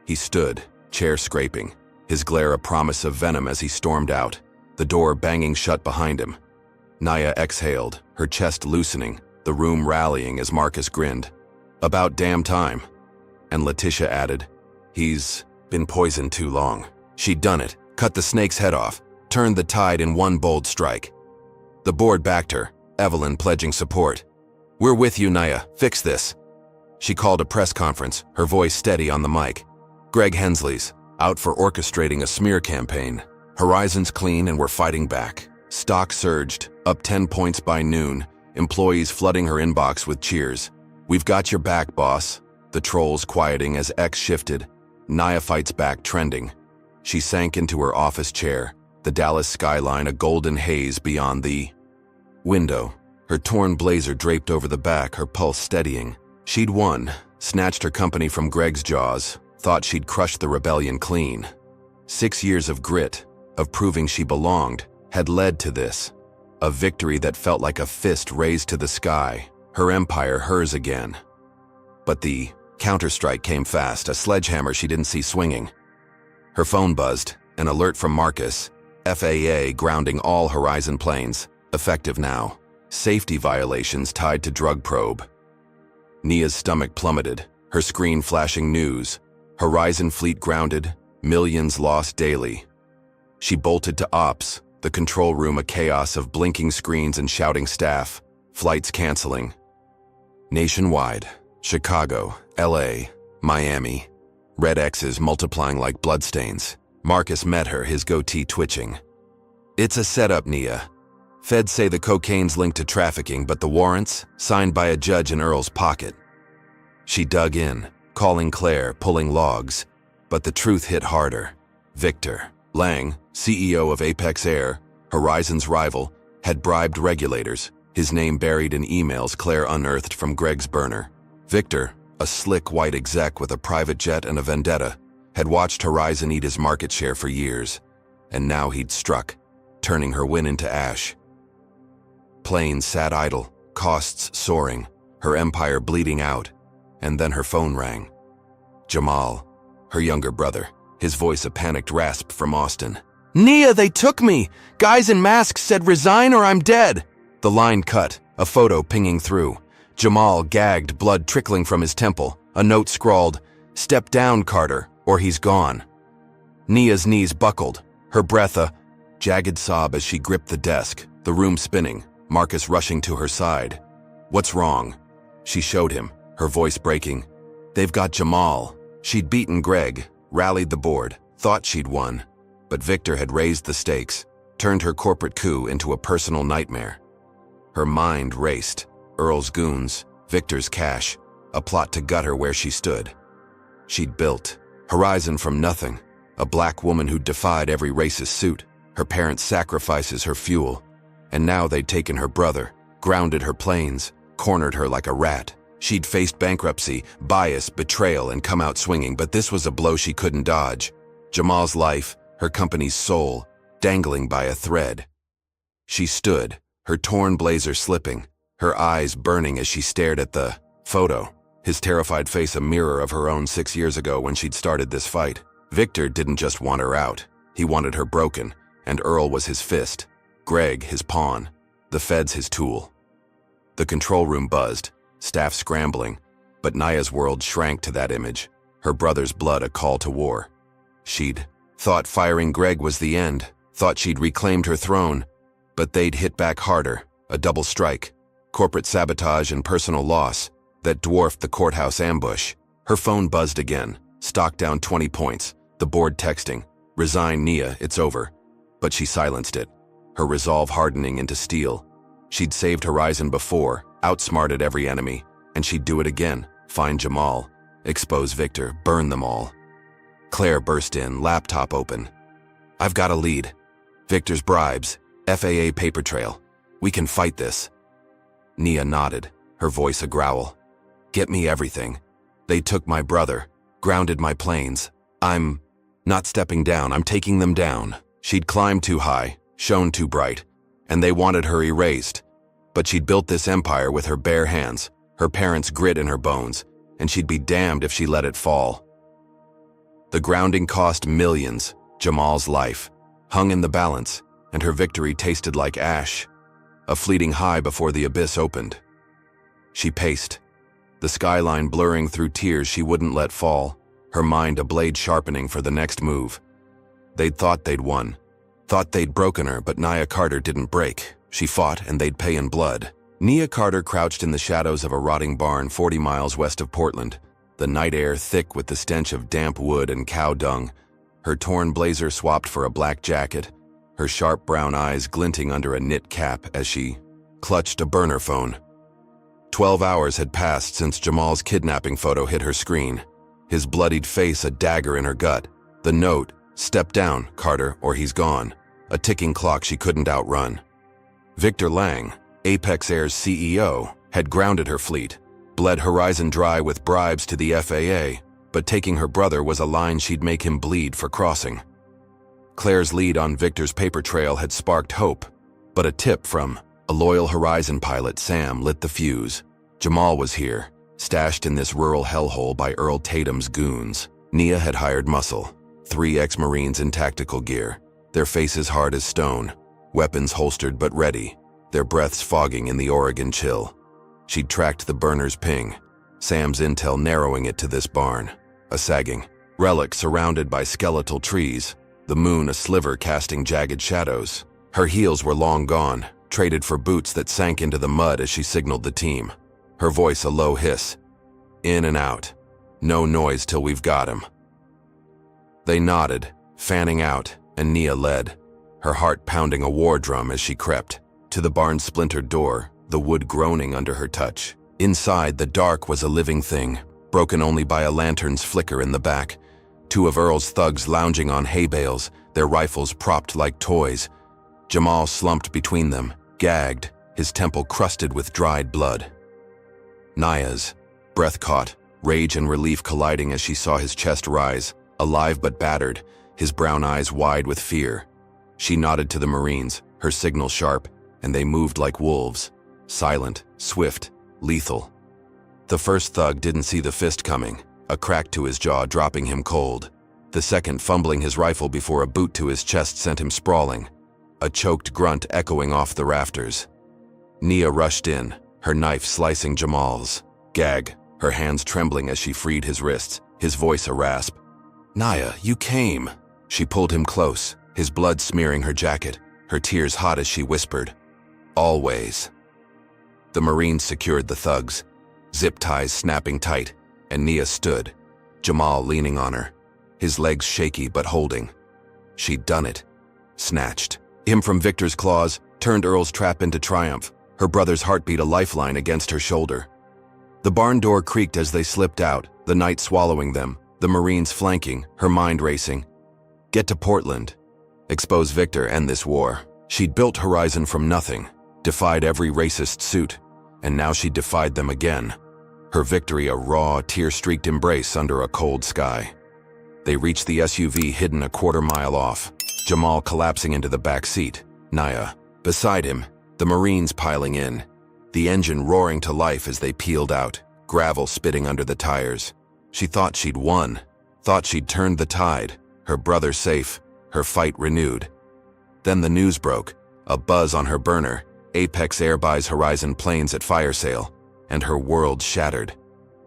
He stood, chair scraping, his glare a promise of venom as he stormed out, the door banging shut behind him. Nia exhaled, her chest loosening, the room rallying as Marcus grinned. "About damn time." And Letitia added, "He's been poisoned too long." She'd done it, cut the snake's head off, turned the tide in one bold strike. The board backed her, Evelyn pledging support. "We're with you, Nia. Fix this." She called a press conference, her voice steady on the mic. "Greg Hensley's out for orchestrating a smear campaign. Horizon's clean and we're fighting back." Stock surged, up 10 points by noon, employees flooding her inbox with cheers. "We've got your back, boss." The trolls quieting as X shifted. Nia fights back trending. She sank into her office chair, the Dallas skyline a golden haze beyond the window. Her torn blazer draped over the back, her pulse steadying. She'd won, snatched her company from Greg's jaws, thought she'd crushed the rebellion clean. 6 years of grit, of proving she belonged, had led to this. A victory that felt like a fist raised to the sky, her empire hers again. But the counterstrike came fast, a sledgehammer she didn't see swinging. Her phone buzzed, an alert from Marcus. FAA grounding all Horizon planes, effective now. Safety violations tied to drug probe. Nia's stomach plummeted, her screen flashing news. Horizon fleet grounded, millions lost daily. She bolted to ops, the control room a chaos of blinking screens and shouting staff, flights canceling. Nationwide, Chicago, LA, Miami. Red X's multiplying like bloodstains. Marcus met her, his goatee twitching. "It's a setup, Nia. Feds say the cocaine's linked to trafficking, but the warrants, signed by a judge in Earl's pocket." She dug in, calling Claire, pulling logs. But the truth hit harder. Victor Lang, CEO of Apex Air, Horizon's rival, had bribed regulators, his name buried in emails Claire unearthed from Greg's burner. Victor, a slick white exec with a private jet and a vendetta, had watched Horizon eat his market share for years, and now he'd struck, turning her win into ash. Planes sat idle, costs soaring, her empire bleeding out, and then her phone rang. Jamal, her younger brother, his voice a panicked rasp from Austin. "Nia, they took me! Guys in masks said resign or I'm dead!" The line cut, a photo pinging through. Jamal gagged, blood trickling from his temple, a note scrawled, "Step down, Carter, or he's gone." Nia's knees buckled, her breath a jagged sob as she gripped the desk, the room spinning, Marcus rushing to her side. "What's wrong?" She showed him, her voice breaking. "They've got Jamal." She'd beaten Greg, rallied the board, thought she'd won. But Victor had raised the stakes, turned her corporate coup into a personal nightmare. Her mind raced. Earl's goons, Victor's cash, a plot to gut her where she stood. She'd built Horizon from nothing, a black woman who defied every racist suit, her parents' sacrifices her fuel, And now they'd taken her brother, grounded her planes, cornered her like a rat. She'd faced bankruptcy, bias, betrayal, and come out swinging, but this was a blow she couldn't dodge. Jamal's life, her company's soul, dangling by a thread. She stood, her torn blazer slipping, her eyes burning as she stared at the photo, his terrified face a mirror of her own 6 years ago when she'd started this fight. Victor didn't just want her out. He wanted her broken, and Earl was his fist, Greg his pawn, the feds his tool. The control room buzzed, staff scrambling, but Naya's world shrank to that image, her brother's blood a call to war. She'd thought firing Greg was the end, thought she'd reclaimed her throne, but they'd hit back harder, a double strike, corporate sabotage and personal loss that dwarfed the courthouse ambush. Her phone buzzed again, stock down 20 points, the board texting, "Resign, Nia, it's over." But she silenced it, her resolve hardening into steel. She'd saved Horizon before, outsmarted every enemy, and she'd do it again, find Jamal, expose Victor, burn them all. Claire burst in, laptop open. "I've got a lead. Victor's bribes, FAA paper trail. We can fight this." Nia nodded, her voice a growl. "Get me everything. They took my brother, grounded my planes. I'm not stepping down, I'm taking them down." She'd climbed too high, shone too bright, and they wanted her erased. But she'd built this empire with her bare hands, her parents' grit in her bones, and she'd be damned if she let it fall. The grounding cost millions, Jamal's life, hung in the balance, and her victory tasted like ash, a fleeting high before the abyss opened. She paced, the skyline blurring through tears she wouldn't let fall, her mind a blade sharpening for the next move. They'd thought they'd won, thought they'd broken her, but Nia Carter didn't break. She fought, and they'd pay in blood. Nia Carter crouched in the shadows of a rotting barn 40 miles west of Portland, the night air thick with the stench of damp wood and cow dung, her torn blazer swapped for a black jacket, her sharp brown eyes glinting under a knit cap as she clutched a burner phone. 12 hours had passed since Jamal's kidnapping photo hit her screen, his bloodied face a dagger in her gut. The note, "Step down, Carter, or he's gone," a ticking clock she couldn't outrun. Victor Lang, Apex Air's CEO, had grounded her fleet, bled Horizon dry with bribes to the FAA, but taking her brother was a line she'd make him bleed for crossing. Claire's lead on Victor's paper trail had sparked hope, but a tip from a loyal Horizon pilot, Sam, lit the fuse. Jamal was here, stashed in this rural hellhole by Earl Tatum's goons. Nia had hired muscle, 3 ex-Marines in tactical gear, their faces hard as stone, weapons holstered but ready, their breaths fogging in the Oregon chill. She'd tracked the burner's ping, Sam's intel narrowing it to this barn, a sagging relic surrounded by skeletal trees, the moon a sliver casting jagged shadows. Her heels were long gone, traded for boots that sank into the mud as she signaled the team. Her voice a low hiss. "In and out. No noise till we've got him." They nodded, fanning out, and Nia led, her heart pounding a war drum as she crept to the barn's splintered door, the wood groaning under her touch. Inside, the dark was a living thing, broken only by a lantern's flicker in the back. 2 of Earl's thugs lounging on hay bales, their rifles propped like toys. Jamal slumped between them, gagged, his temple crusted with dried blood. Naya's breath caught, rage and relief colliding as she saw his chest rise, alive but battered, his brown eyes wide with fear. She nodded to the Marines, her signal sharp, and they moved like wolves, silent, swift, lethal. The first thug didn't see the fist coming, a crack to his jaw dropping him cold. The second fumbling his rifle before a boot to his chest sent him sprawling, a choked grunt echoing off the rafters. Nia rushed in, her knife slicing Jamal's gag, her hands trembling as she freed his wrists, his voice a rasp. "Nia, you came." She pulled him close, his blood smearing her jacket, her tears hot as she whispered, "Always." The Marines secured the thugs, zip ties snapping tight, and Nia stood, Jamal leaning on her, his legs shaky but holding. She'd done it. Snatched him from Victor's claws, turned Earl's trap into triumph, her brother's heartbeat a lifeline against her shoulder. The barn door creaked as they slipped out, the night swallowing them, the Marines flanking, her mind racing. Get to Portland. Expose Victor, end this war. She'd built Horizon from nothing, defied every racist suit, and now she defied them again. Her victory a raw, tear-streaked embrace under a cold sky. They reached the SUV hidden a quarter-mile off, Jamal collapsing into the back seat, Nia beside him, the Marines piling in, the engine roaring to life as they peeled out, gravel spitting under the tires. She thought she'd won, thought she'd turned the tide, her brother safe, her fight renewed. Then the news broke, a buzz on her burner, Apex Air buys Horizon planes at fire sale, and her world shattered.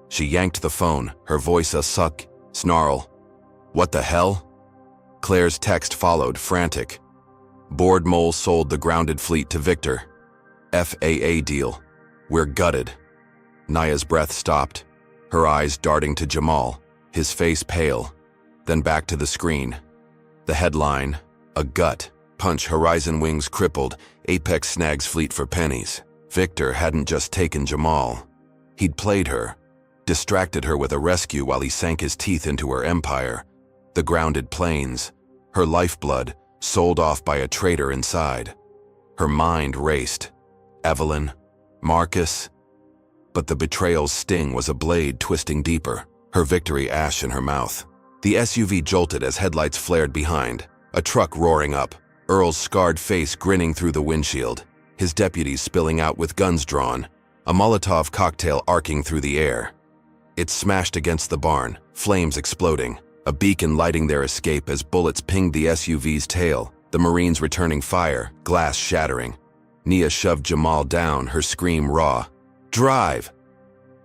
She yanked the phone, her voice a snarl. What the hell? Claire's text followed, frantic. Board Mole sold the grounded fleet to Victor. FAA deal. We're gutted. Nia's breath stopped, her eyes darting to Jamal, his face pale, then back to the screen. The headline, a gut punch, Horizon wings crippled, Apex snags fleet for pennies. Victor hadn't just taken Jamal. He'd played her, distracted her with a rescue while he sank his teeth into her empire. The grounded planes, her lifeblood, sold off by a traitor inside. Her mind raced. Evelyn, Marcus. But the betrayal's sting was a blade twisting deeper, her victory ash in her mouth. The SUV jolted as headlights flared behind, a truck roaring up, Earl's scarred face grinning through the windshield, his deputies spilling out with guns drawn, a Molotov cocktail arcing through the air. It smashed against the barn, flames exploding, a beacon lighting their escape as bullets pinged the SUV's tail, the Marines returning fire, glass shattering. Nia shoved Jamal down, her scream raw. Drive!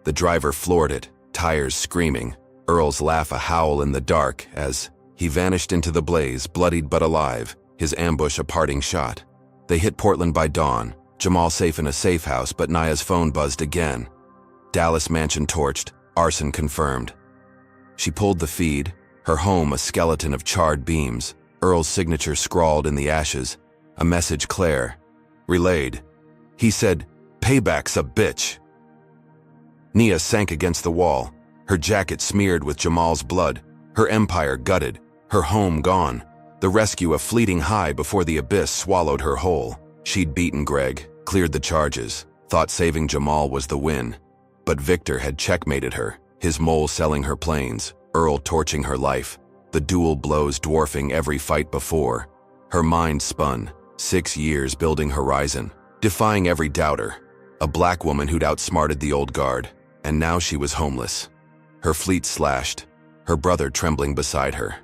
The driver floored it, tires screaming, Earl's laugh a howl in the dark as he vanished into the blaze, bloodied but alive, his ambush a parting shot. They hit Portland by dawn, Jamal safe in a safe house, but Nia's phone buzzed again. Dallas mansion torched, arson confirmed. She pulled the feed, her home a skeleton of charred beams, Earl's signature scrawled in the ashes, a message Claire relayed. He said, "Payback's a bitch." Nia sank against the wall, her jacket smeared with Jamal's blood, her empire gutted, her home gone, the rescue a fleeting high before the abyss swallowed her whole. She'd beaten Greg, cleared the charges, thought saving Jamal was the win. But Victor had checkmated her, his mole selling her planes, Earl torching her life, the dual blows dwarfing every fight before. Her mind spun, 6 years building Horizon, defying every doubter, a black woman who'd outsmarted the old guard, and now she was homeless. Her fleet slashed, her brother trembling beside her.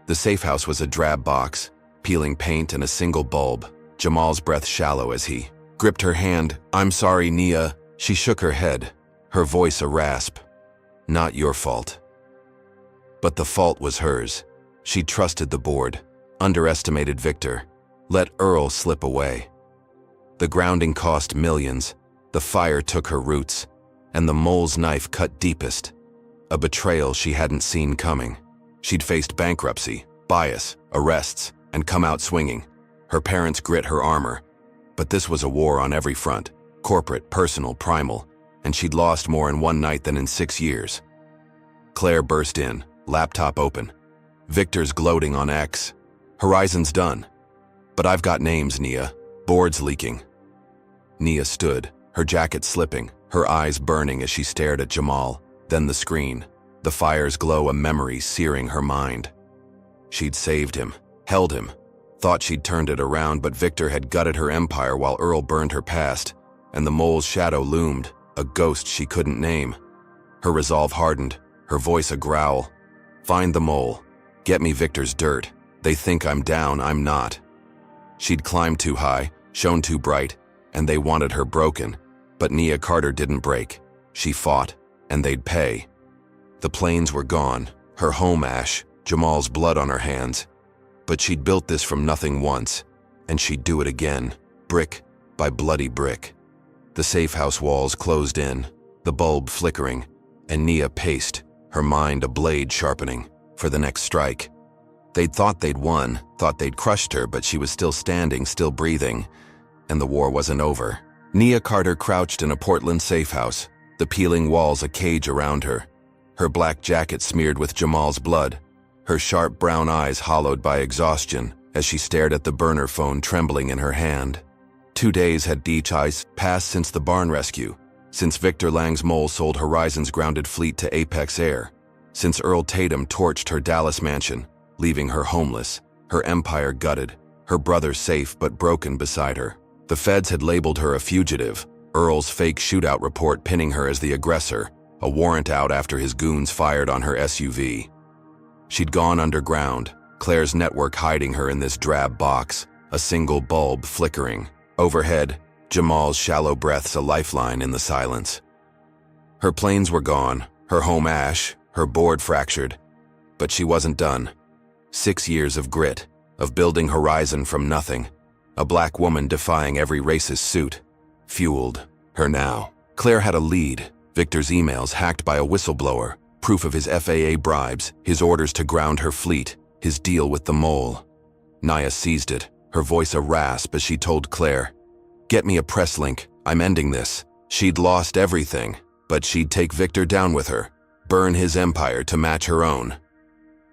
The safe house was a drab box, peeling paint and a single bulb, Jamal's breath shallow as he gripped her hand. "I'm sorry, Nia." She shook her head, her voice a rasp. "Not your fault." But the fault was hers. She trusted the board, underestimated Victor, let Earl slip away. The grounding cost millions, the fire took her roots, and the mole's knife cut deepest. A betrayal she hadn't seen coming. She'd faced bankruptcy, bias, arrests, and come out swinging. Her parents grit her armor. But this was a war on every front, corporate, personal, primal, and she'd lost more in one night than in 6 years. Claire burst in, laptop open. Victor's gloating on X. "Horizon's done. But I've got names, Nia. Board's leaking." Nia stood, her jacket slipping, her eyes burning as she stared at Jamal, then the screen, the fire's glow a memory searing her mind. She'd saved him, held him, thought she'd turned it around, but Victor had gutted her empire while Earl burned her past, and the mole's shadow loomed, a ghost she couldn't name. Her resolve hardened, her voice a growl. "Find the mole. Get me Victor's dirt. They think I'm down, I'm not." She'd climbed too high, shone too bright, and they wanted her broken. But Nia Carter didn't break. She fought, and they'd pay. The planes were gone, her home ash, Jamal's blood on her hands. But she'd built this from nothing once, and she'd do it again, brick by bloody brick. The safe house walls closed in, the bulb flickering, and Nia paced, her mind a blade sharpening, for the next strike. They'd thought they'd won, thought they'd crushed her, but she was still standing, still breathing, and the war wasn't over. Nia Carter crouched in a Portland safe house, the peeling walls a cage around her, her black jacket smeared with Jamal's blood, her sharp brown eyes hollowed by exhaustion, as she stared at the burner phone trembling in her hand. 2 days had passed since the barn rescue, since Victor Lang's mole sold Horizon's grounded fleet to Apex Air, since Earl Tatum torched her Dallas mansion, leaving her homeless, her empire gutted, her brother safe but broken beside her. The feds had labeled her a fugitive, Earl's fake shootout report pinning her as the aggressor, a warrant out after his goons fired on her SUV. She'd gone underground, Claire's network hiding her in this drab box, a single bulb flickering. Overhead, Jamal's shallow breaths a lifeline in the silence. Her planes were gone, her home ash, her board fractured. But she wasn't done. 6 years of grit, of building Horizon from nothing. A black woman defying every racist suit. Fueled her now. Claire had a lead, Victor's emails hacked by a whistleblower, proof of his FAA bribes, his orders to ground her fleet, his deal with the mole. Nia seized it, her voice a rasp as she told Claire, "Get me a press link, I'm ending this." She'd lost everything, but she'd take Victor down with her, burn his empire to match her own.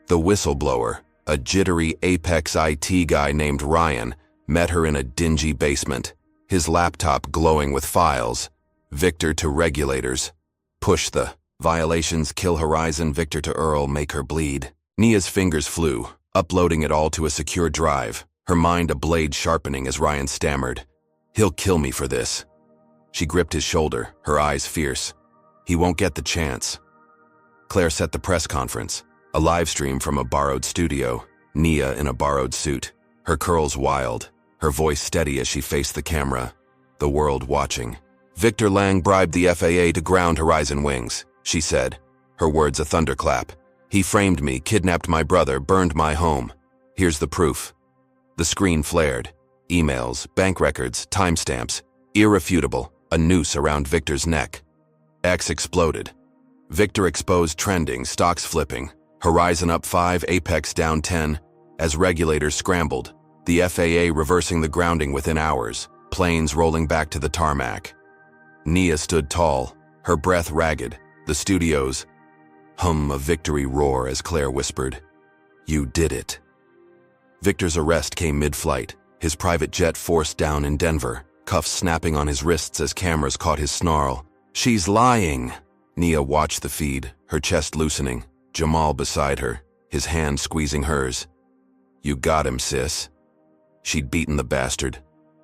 The whistleblower, a jittery Apex IT guy named Ryan, met her in a dingy basement, his laptop glowing with files. Victor to regulators. Push the violations, kill Horizon. Victor to Earl, make her bleed. Nia's fingers flew, uploading it all to a secure drive, her mind a blade sharpening as Ryan stammered, "He'll kill me for this." She gripped his shoulder, her eyes fierce. He won't get the chance. Claire set the press conference, a live stream from a borrowed studio, Nia in a borrowed suit, her curls wild, her voice steady as she faced the camera, the world watching. "Victor Lang bribed the FAA to ground Horizon Wings," she said, her words a thunderclap. "He framed me, kidnapped my brother, burned my home. Here's the proof." The screen flared. Emails, bank records, timestamps, irrefutable, a noose around Victor's neck. X exploded. Victor exposed trending, stocks flipping, Horizon up 5, Apex down 10, as regulators scrambled, the FAA reversing the grounding within hours, planes rolling back to the tarmac. Nia stood tall, her breath ragged, the studio's hum of victory roar as Claire whispered, "You did it." Victor's arrest came mid-flight, his private jet forced down in Denver, cuffs snapping on his wrists as cameras caught his snarl. "She's lying." Nia watched the feed, her chest loosening, Jamal beside her, his hand squeezing hers. "You got him, sis." She'd beaten the bastard,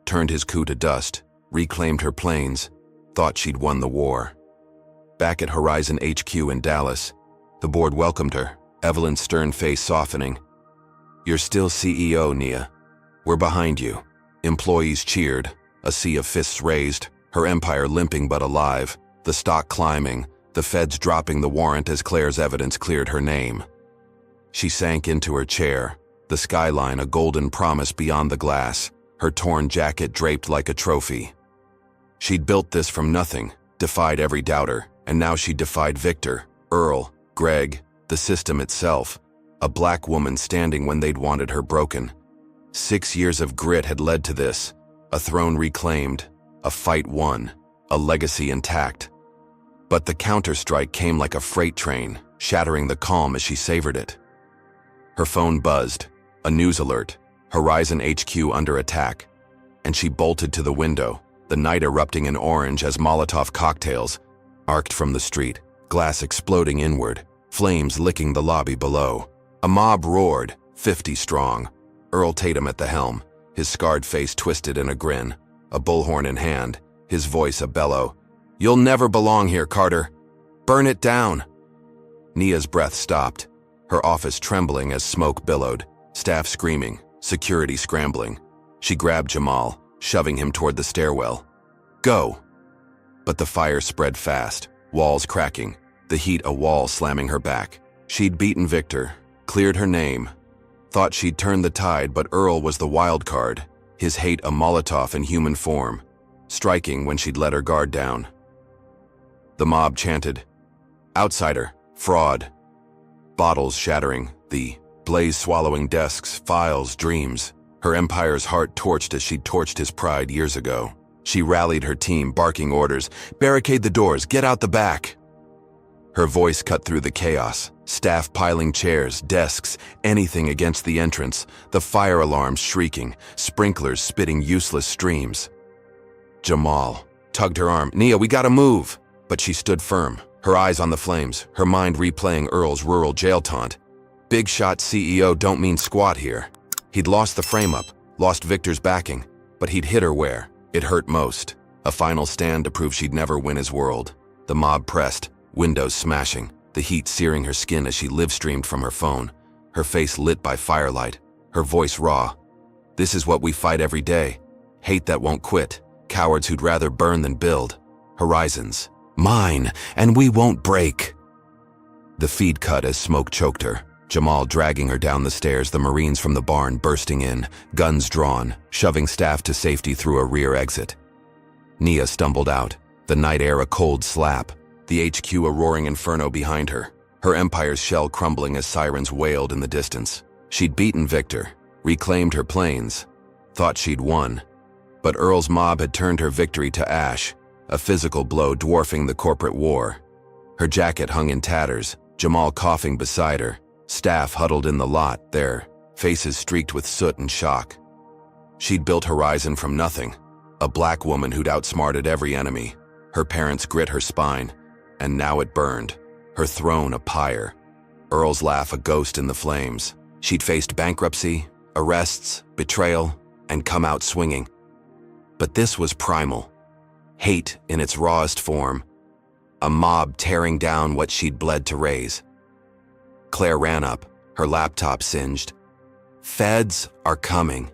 turned his coup to dust, reclaimed her planes, thought she'd won the war. Back at Horizon HQ in Dallas, the board welcomed her, Evelyn's stern face softening. "You're still CEO, Nia. We're behind you." Employees cheered, a sea of fists raised, her empire limping but alive, the stock climbing, the feds dropping the warrant as Claire's evidence cleared her name. She sank into her chair, the skyline a golden promise beyond the glass, her torn jacket draped like a trophy. She'd built this from nothing, defied every doubter, and now she defied Victor, Earl, Greg, the system itself, a black woman standing when they'd wanted her broken. 6 years of grit had led to this, a throne reclaimed, a fight won, a legacy intact. But the counterstrike came like a freight train, shattering the calm as she savored it. Her phone buzzed, a news alert, Horizon HQ under attack, and she bolted to the window, the night erupting in orange as Molotov cocktails arced from the street, glass exploding inward, flames licking the lobby below. A mob roared, 50 strong, Earl Tatum at the helm, his scarred face twisted in a grin, a bullhorn in hand, his voice a bellow. "You'll never belong here, Carter. Burn it down." Nia's breath stopped, her office trembling as smoke billowed, staff screaming, security scrambling. She grabbed Jamal, shoving him toward the stairwell. "Go!" But the fire spread fast, walls cracking, the heat a wall slamming her back. She'd beaten Victor, cleared her name, thought she'd turned the tide, but Earl was the wild card, his hate a Molotov in human form, striking when she'd let her guard down. The mob chanted, "Outsider, fraud." Bottles shattering, the blaze swallowing desks, files, dreams. Her empire's heart torched as she'd torched his pride years ago. She rallied her team, barking orders, "Barricade the doors, get out the back." Her voice cut through the chaos, staff piling chairs, desks, anything against the entrance, the fire alarms shrieking, sprinklers spitting useless streams. Jamal tugged her arm. "Nia, we gotta move!" But she stood firm, her eyes on the flames, her mind replaying Earl's rural jail taunt. Big shot CEO don't mean squat here. He'd lost the frame-up, lost Victor's backing, but he'd hit her where it hurt most. A final stand to prove she'd never win his world. The mob pressed, windows smashing, the heat searing her skin as she live-streamed from her phone, her face lit by firelight, her voice raw. This is what we fight every day. Hate that won't quit, cowards who'd rather burn than build. Horizons. Mine, and we won't break. The feed cut as smoke choked her. Jamal dragging her down the stairs, the Marines from the barn bursting in, guns drawn, shoving staff to safety through a rear exit. Nia stumbled out, the night air a cold slap, the HQ a roaring inferno behind her, her empire's shell crumbling as sirens wailed in the distance. She'd beaten Victor, reclaimed her planes, thought she'd won. But Earl's mob had turned her victory to ash, a physical blow dwarfing the corporate war. Her jacket hung in tatters, Jamal coughing beside her, staff huddled in the lot, their faces streaked with soot and shock. She'd built Horizon from nothing, a black woman who'd outsmarted every enemy. Her parents grit her spine, and now it burned, her throne a pyre. Earl's laugh a ghost in the flames. She'd faced bankruptcy, arrests, betrayal, and come out swinging. But this was primal. Hate in its rawest form. A mob tearing down what she'd bled to raise. Claire ran up, her laptop singed. Feds are coming.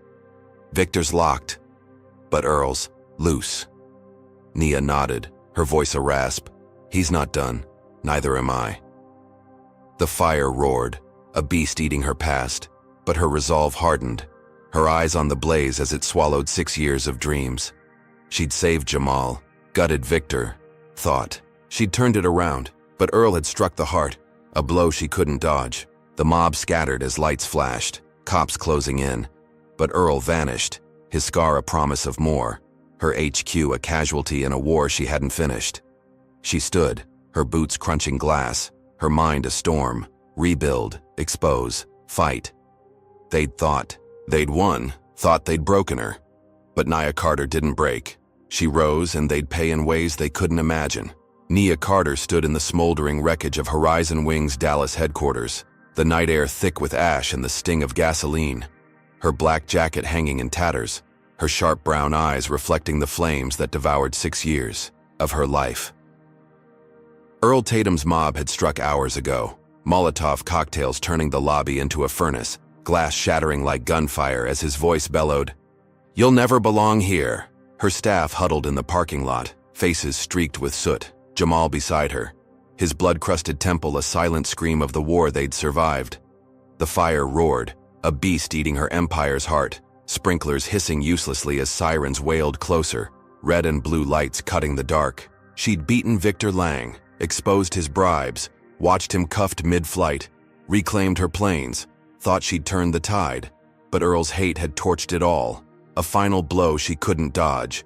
Victor's locked, but Earl's loose. Nia nodded, her voice a rasp. He's not done, neither am I. The fire roared, a beast eating her past, but her resolve hardened, her eyes on the blaze as it swallowed 6 years of dreams. She'd saved Jamal, gutted Victor, thought. She'd turned it around, but Earl had struck the heart, a blow she couldn't dodge. The mob scattered as lights flashed, cops closing in. But Earl vanished, his scar a promise of more, her HQ a casualty in a war she hadn't finished. She stood, her boots crunching glass, her mind a storm, rebuild, expose, fight. They'd thought they'd won, thought they'd broken her. But Nia Carter didn't break. She rose and they'd pay in ways they couldn't imagine. Nia Carter stood in the smoldering wreckage of Horizon Wings' Dallas headquarters, the night air thick with ash and the sting of gasoline. Her black jacket hanging in tatters, her sharp brown eyes reflecting the flames that devoured 6 years of her life. Earl Tatum's mob had struck hours ago, Molotov cocktails turning the lobby into a furnace, glass shattering like gunfire as his voice bellowed, "You'll never belong here." Her staff huddled in the parking lot, faces streaked with soot, Jamal beside her, his blood-crusted temple a silent scream of the war they'd survived. The fire roared, a beast eating her empire's heart, sprinklers hissing uselessly as sirens wailed closer, red and blue lights cutting the dark. She'd beaten Victor Lang, exposed his bribes, watched him cuffed mid-flight, reclaimed her planes, thought she'd turned the tide. But Earl's hate had torched it all, a final blow she couldn't dodge.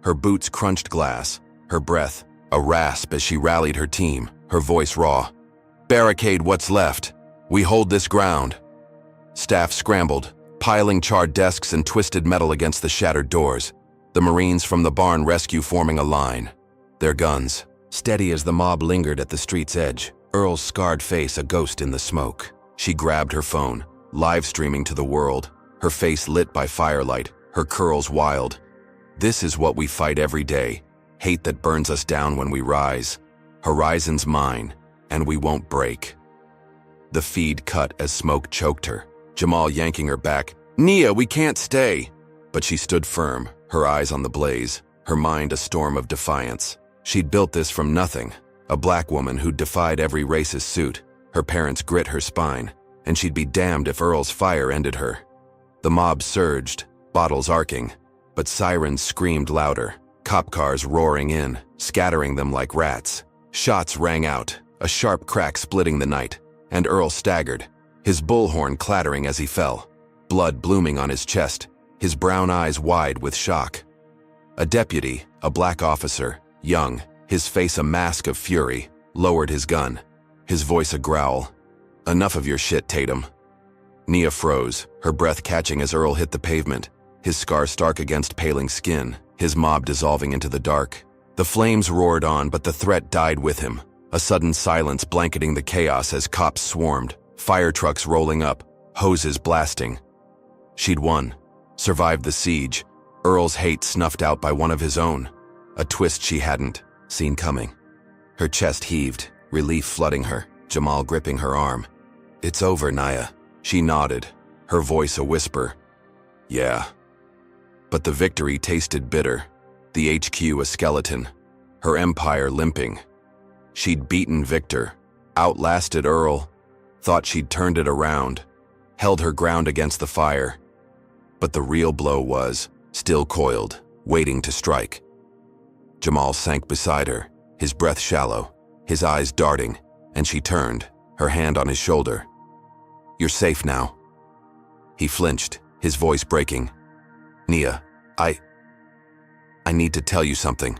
Her boots crunched glass, her breath a rasp as she rallied her team, her voice raw. "Barricade what's left. We hold this ground." Staff scrambled, piling charred desks and twisted metal against the shattered doors. The Marines from the barn rescue forming a line, their guns steady as the mob lingered at the street's edge, Earl's scarred face a ghost in the smoke. She grabbed her phone, live streaming to the world, her face lit by firelight, her curls wild. This is what we fight every day, hate that burns us down when we rise. Horizon's mine, and we won't break. The feed cut as smoke choked her, Jamal yanking her back. "Nia, we can't stay." But she stood firm, her eyes on the blaze, her mind a storm of defiance. She'd built this from nothing, a black woman who'd defied every racist suit. Her parents grit her spine, and she'd be damned if Earl's fire ended her. The mob surged, bottles arcing, but sirens screamed louder, cop cars roaring in, scattering them like rats. Shots rang out, a sharp crack splitting the night, and Earl staggered, his bullhorn clattering as he fell, blood blooming on his chest, his brown eyes wide with shock. A deputy, a black officer, young, his face a mask of fury, lowered his gun, his voice a growl. "Enough of your shit, Tatum." Nia froze, her breath catching as Earl hit the pavement, his scar stark against paling skin, his mob dissolving into the dark. The flames roared on, but the threat died with him, a sudden silence blanketing the chaos as cops swarmed, fire trucks rolling up, hoses blasting. She'd won, survived the siege, Earl's hate snuffed out by one of his own, a twist she hadn't seen coming. Her chest heaved, relief flooding her, Jamal gripping her arm. "It's over, Nia." She nodded, her voice a whisper. "Yeah." But the victory tasted bitter, the HQ a skeleton, her empire limping. She'd beaten Victor, outlasted Earl, thought she'd turned it around, held her ground against the fire. But the real blow was, still coiled, waiting to strike. Jamal sank beside her, his breath shallow, his eyes darting, and she turned, her hand on his shoulder. "You're safe now." He flinched, his voice breaking. "Nia, I need to tell you something."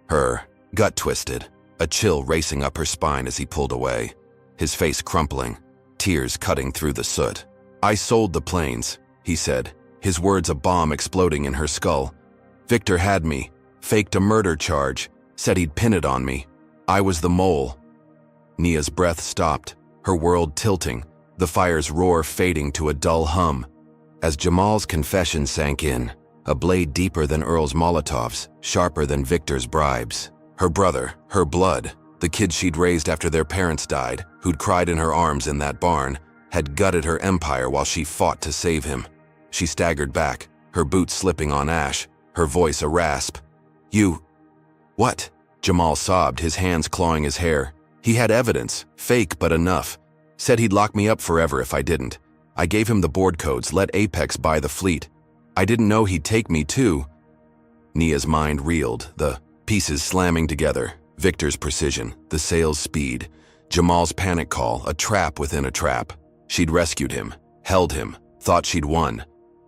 Her gut twisted, a chill racing up her spine as he pulled away, his face crumpling, tears cutting through the soot. "I sold the planes," he said, his words a bomb exploding in her skull. "Victor had me, faked a murder charge, said he'd pin it on me. I was the mole." Nia's breath stopped, her world tilting, the fire's roar fading to a dull hum. As Jamal's confession sank in, a blade deeper than Earl's Molotovs, sharper than Victor's bribes. Her brother, her blood, the kid she'd raised after their parents died, who'd cried in her arms in that barn, had gutted her empire while she fought to save him. She staggered back, her boots slipping on ash, her voice a rasp. "You... what?" Jamal sobbed, his hands clawing his hair. He had evidence, fake but enough. Said he'd lock me up forever if I didn't. I gave him the board codes, let Apex buy the fleet. I didn't know he'd take me too. Nia's mind reeled, the pieces slamming together. Victor's precision, the sail's speed, Jamal's panic call, a trap within a trap. She'd rescued him, held him, thought she'd won.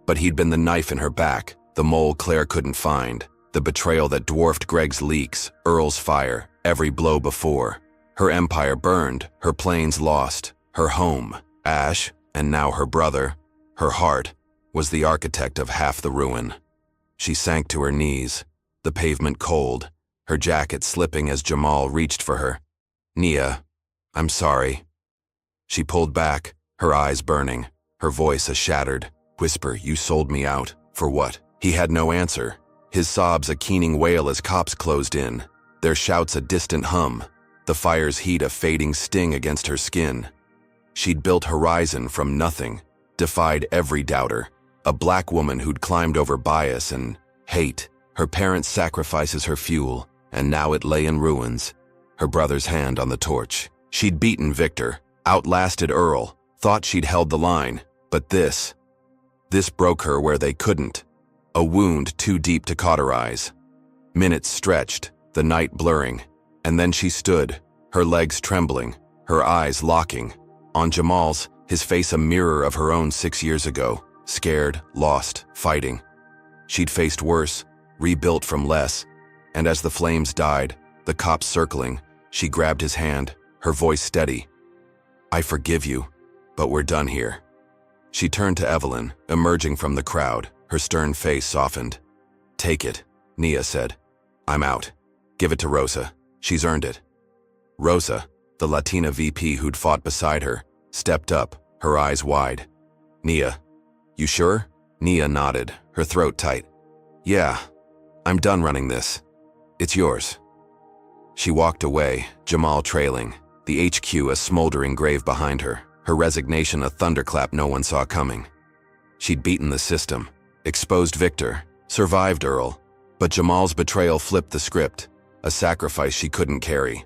But he'd been the knife in her back, the mole Claire couldn't find, the betrayal that dwarfed Greg's leaks, Earl's fire, every blow before. Her empire burned, her planes lost, her home, ash, and now her brother, her heart, was the architect of half the ruin. She sank to her knees, the pavement cold, her jacket slipping as Jamal reached for her. "Nia, I'm sorry." She pulled back, her eyes burning, her voice a shattered whisper. "You sold me out. For what?" He had no answer, his sobs a keening wail as cops closed in, their shouts a distant hum, the fire's heat a fading sting against her skin. She'd built Horizon from nothing, defied every doubter, a black woman who'd climbed over bias and hate, her parents' sacrifices her fuel, and now it lay in ruins, her brother's hand on the torch. She'd beaten Victor, outlasted Earl, thought she'd held the line, but this broke her where they couldn't, a wound too deep to cauterize. Minutes stretched, the night blurring, and then she stood, her legs trembling, her eyes locking. On Jamal's, his face a mirror of her own 6 years ago, scared, lost, fighting. She'd faced worse, rebuilt from less, and as the flames died, the cops circling, she grabbed his hand, her voice steady. "I forgive you, but we're done here." She turned to Evelyn, emerging from the crowd, her stern face softened. "Take it," Nia said. "I'm out. Give it to Rosa. She's earned it." Rosa, the Latina VP who'd fought beside her, stepped up, her eyes wide. "Nia, you sure?" Nia nodded, her throat tight. "Yeah, I'm done running this. It's yours." She walked away, Jamal trailing, the HQ a smoldering grave behind her, her resignation a thunderclap no one saw coming. She'd beaten the system, exposed Victor, survived Earl, but Jamal's betrayal flipped the script, a sacrifice she couldn't carry.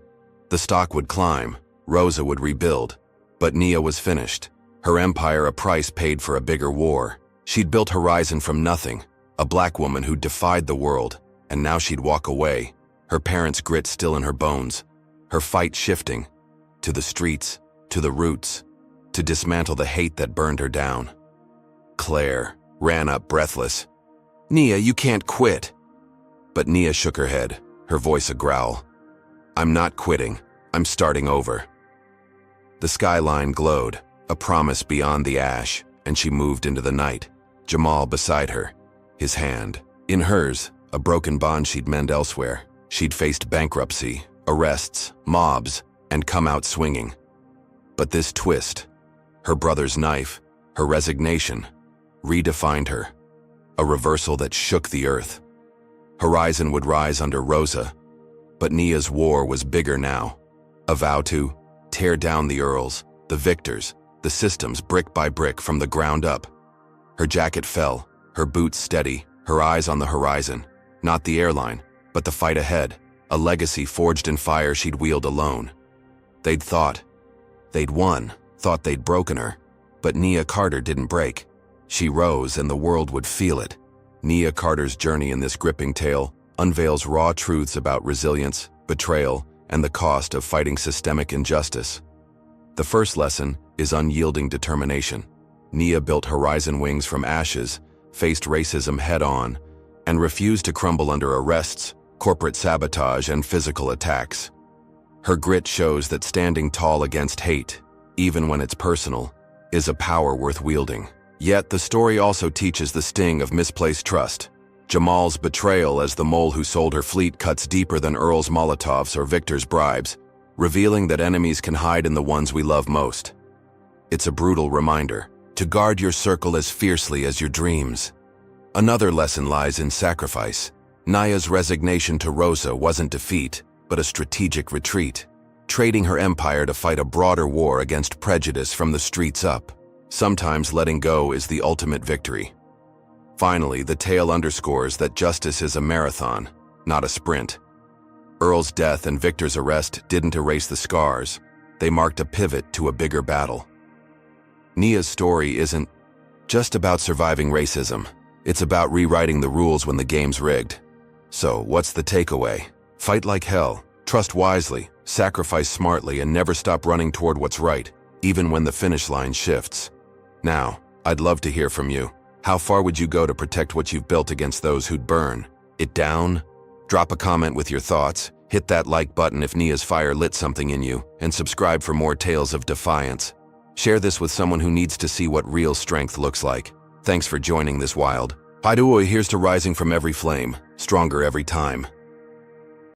The stock would climb, Rosa would rebuild, but Nia was finished, her empire a price paid for a bigger war. She'd built Horizon from nothing, a black woman who defied the world, and now she'd walk away, her parents' grit still in her bones, her fight shifting, to the streets, to the roots, to dismantle the hate that burned her down. Claire ran up breathless. "Nia, you can't quit." But Nia shook her head, her voice a growl. I'm not quitting. I'm starting over. The skyline glowed, a promise beyond the ash, and she moved into the night, Jamal beside her, his hand in hers, a broken bond she'd mend elsewhere. She'd faced bankruptcy, arrests, mobs, and come out swinging. But this twist, her brother's knife, her resignation, redefined her, a reversal that shook the earth. Horizon would rise under Rosa, but Nia's war was bigger now. A vow to tear down the Earls, the victors, the systems brick by brick from the ground up. Her jacket fell, her boots steady, her eyes on the horizon, not the airline, but the fight ahead, a legacy forged in fire she'd wield alone. They'd won, thought they'd broken her, but Nia Carter didn't break. She rose and the world would feel it. Nia Carter's journey in this gripping tale unveils raw truths about resilience, betrayal, and the cost of fighting systemic injustice. The first lesson is unyielding determination. Nia built Horizon Wings from ashes, faced racism head-on, and refused to crumble under arrests, corporate sabotage, and physical attacks. Her grit shows that standing tall against hate, even when it's personal, is a power worth wielding. Yet the story also teaches the sting of misplaced trust. Jamal's betrayal as the mole who sold her fleet cuts deeper than Earl's Molotovs or Victor's bribes, revealing that enemies can hide in the ones we love most. It's a brutal reminder to guard your circle as fiercely as your dreams. Another lesson lies in sacrifice. Nia's resignation to Rosa wasn't defeat, but a strategic retreat, trading her empire to fight a broader war against prejudice from the streets up. Sometimes letting go is the ultimate victory. Finally, the tale underscores that justice is a marathon, not a sprint. Earl's death and Victor's arrest didn't erase the scars. They marked a pivot to a bigger battle. Nia's story isn't just about surviving racism. It's about rewriting the rules when the game's rigged. So, what's the takeaway? Fight like hell, trust wisely, sacrifice smartly, and never stop running toward what's right, even when the finish line shifts. Now, I'd love to hear from you. How far would you go to protect what you've built against those who'd burn it down? Drop a comment with your thoughts, hit that like button if Nia's fire lit something in you, and subscribe for more tales of defiance. Share this with someone who needs to see what real strength looks like. Thanks for joining this wild. Here's to rising from every flame, stronger every time.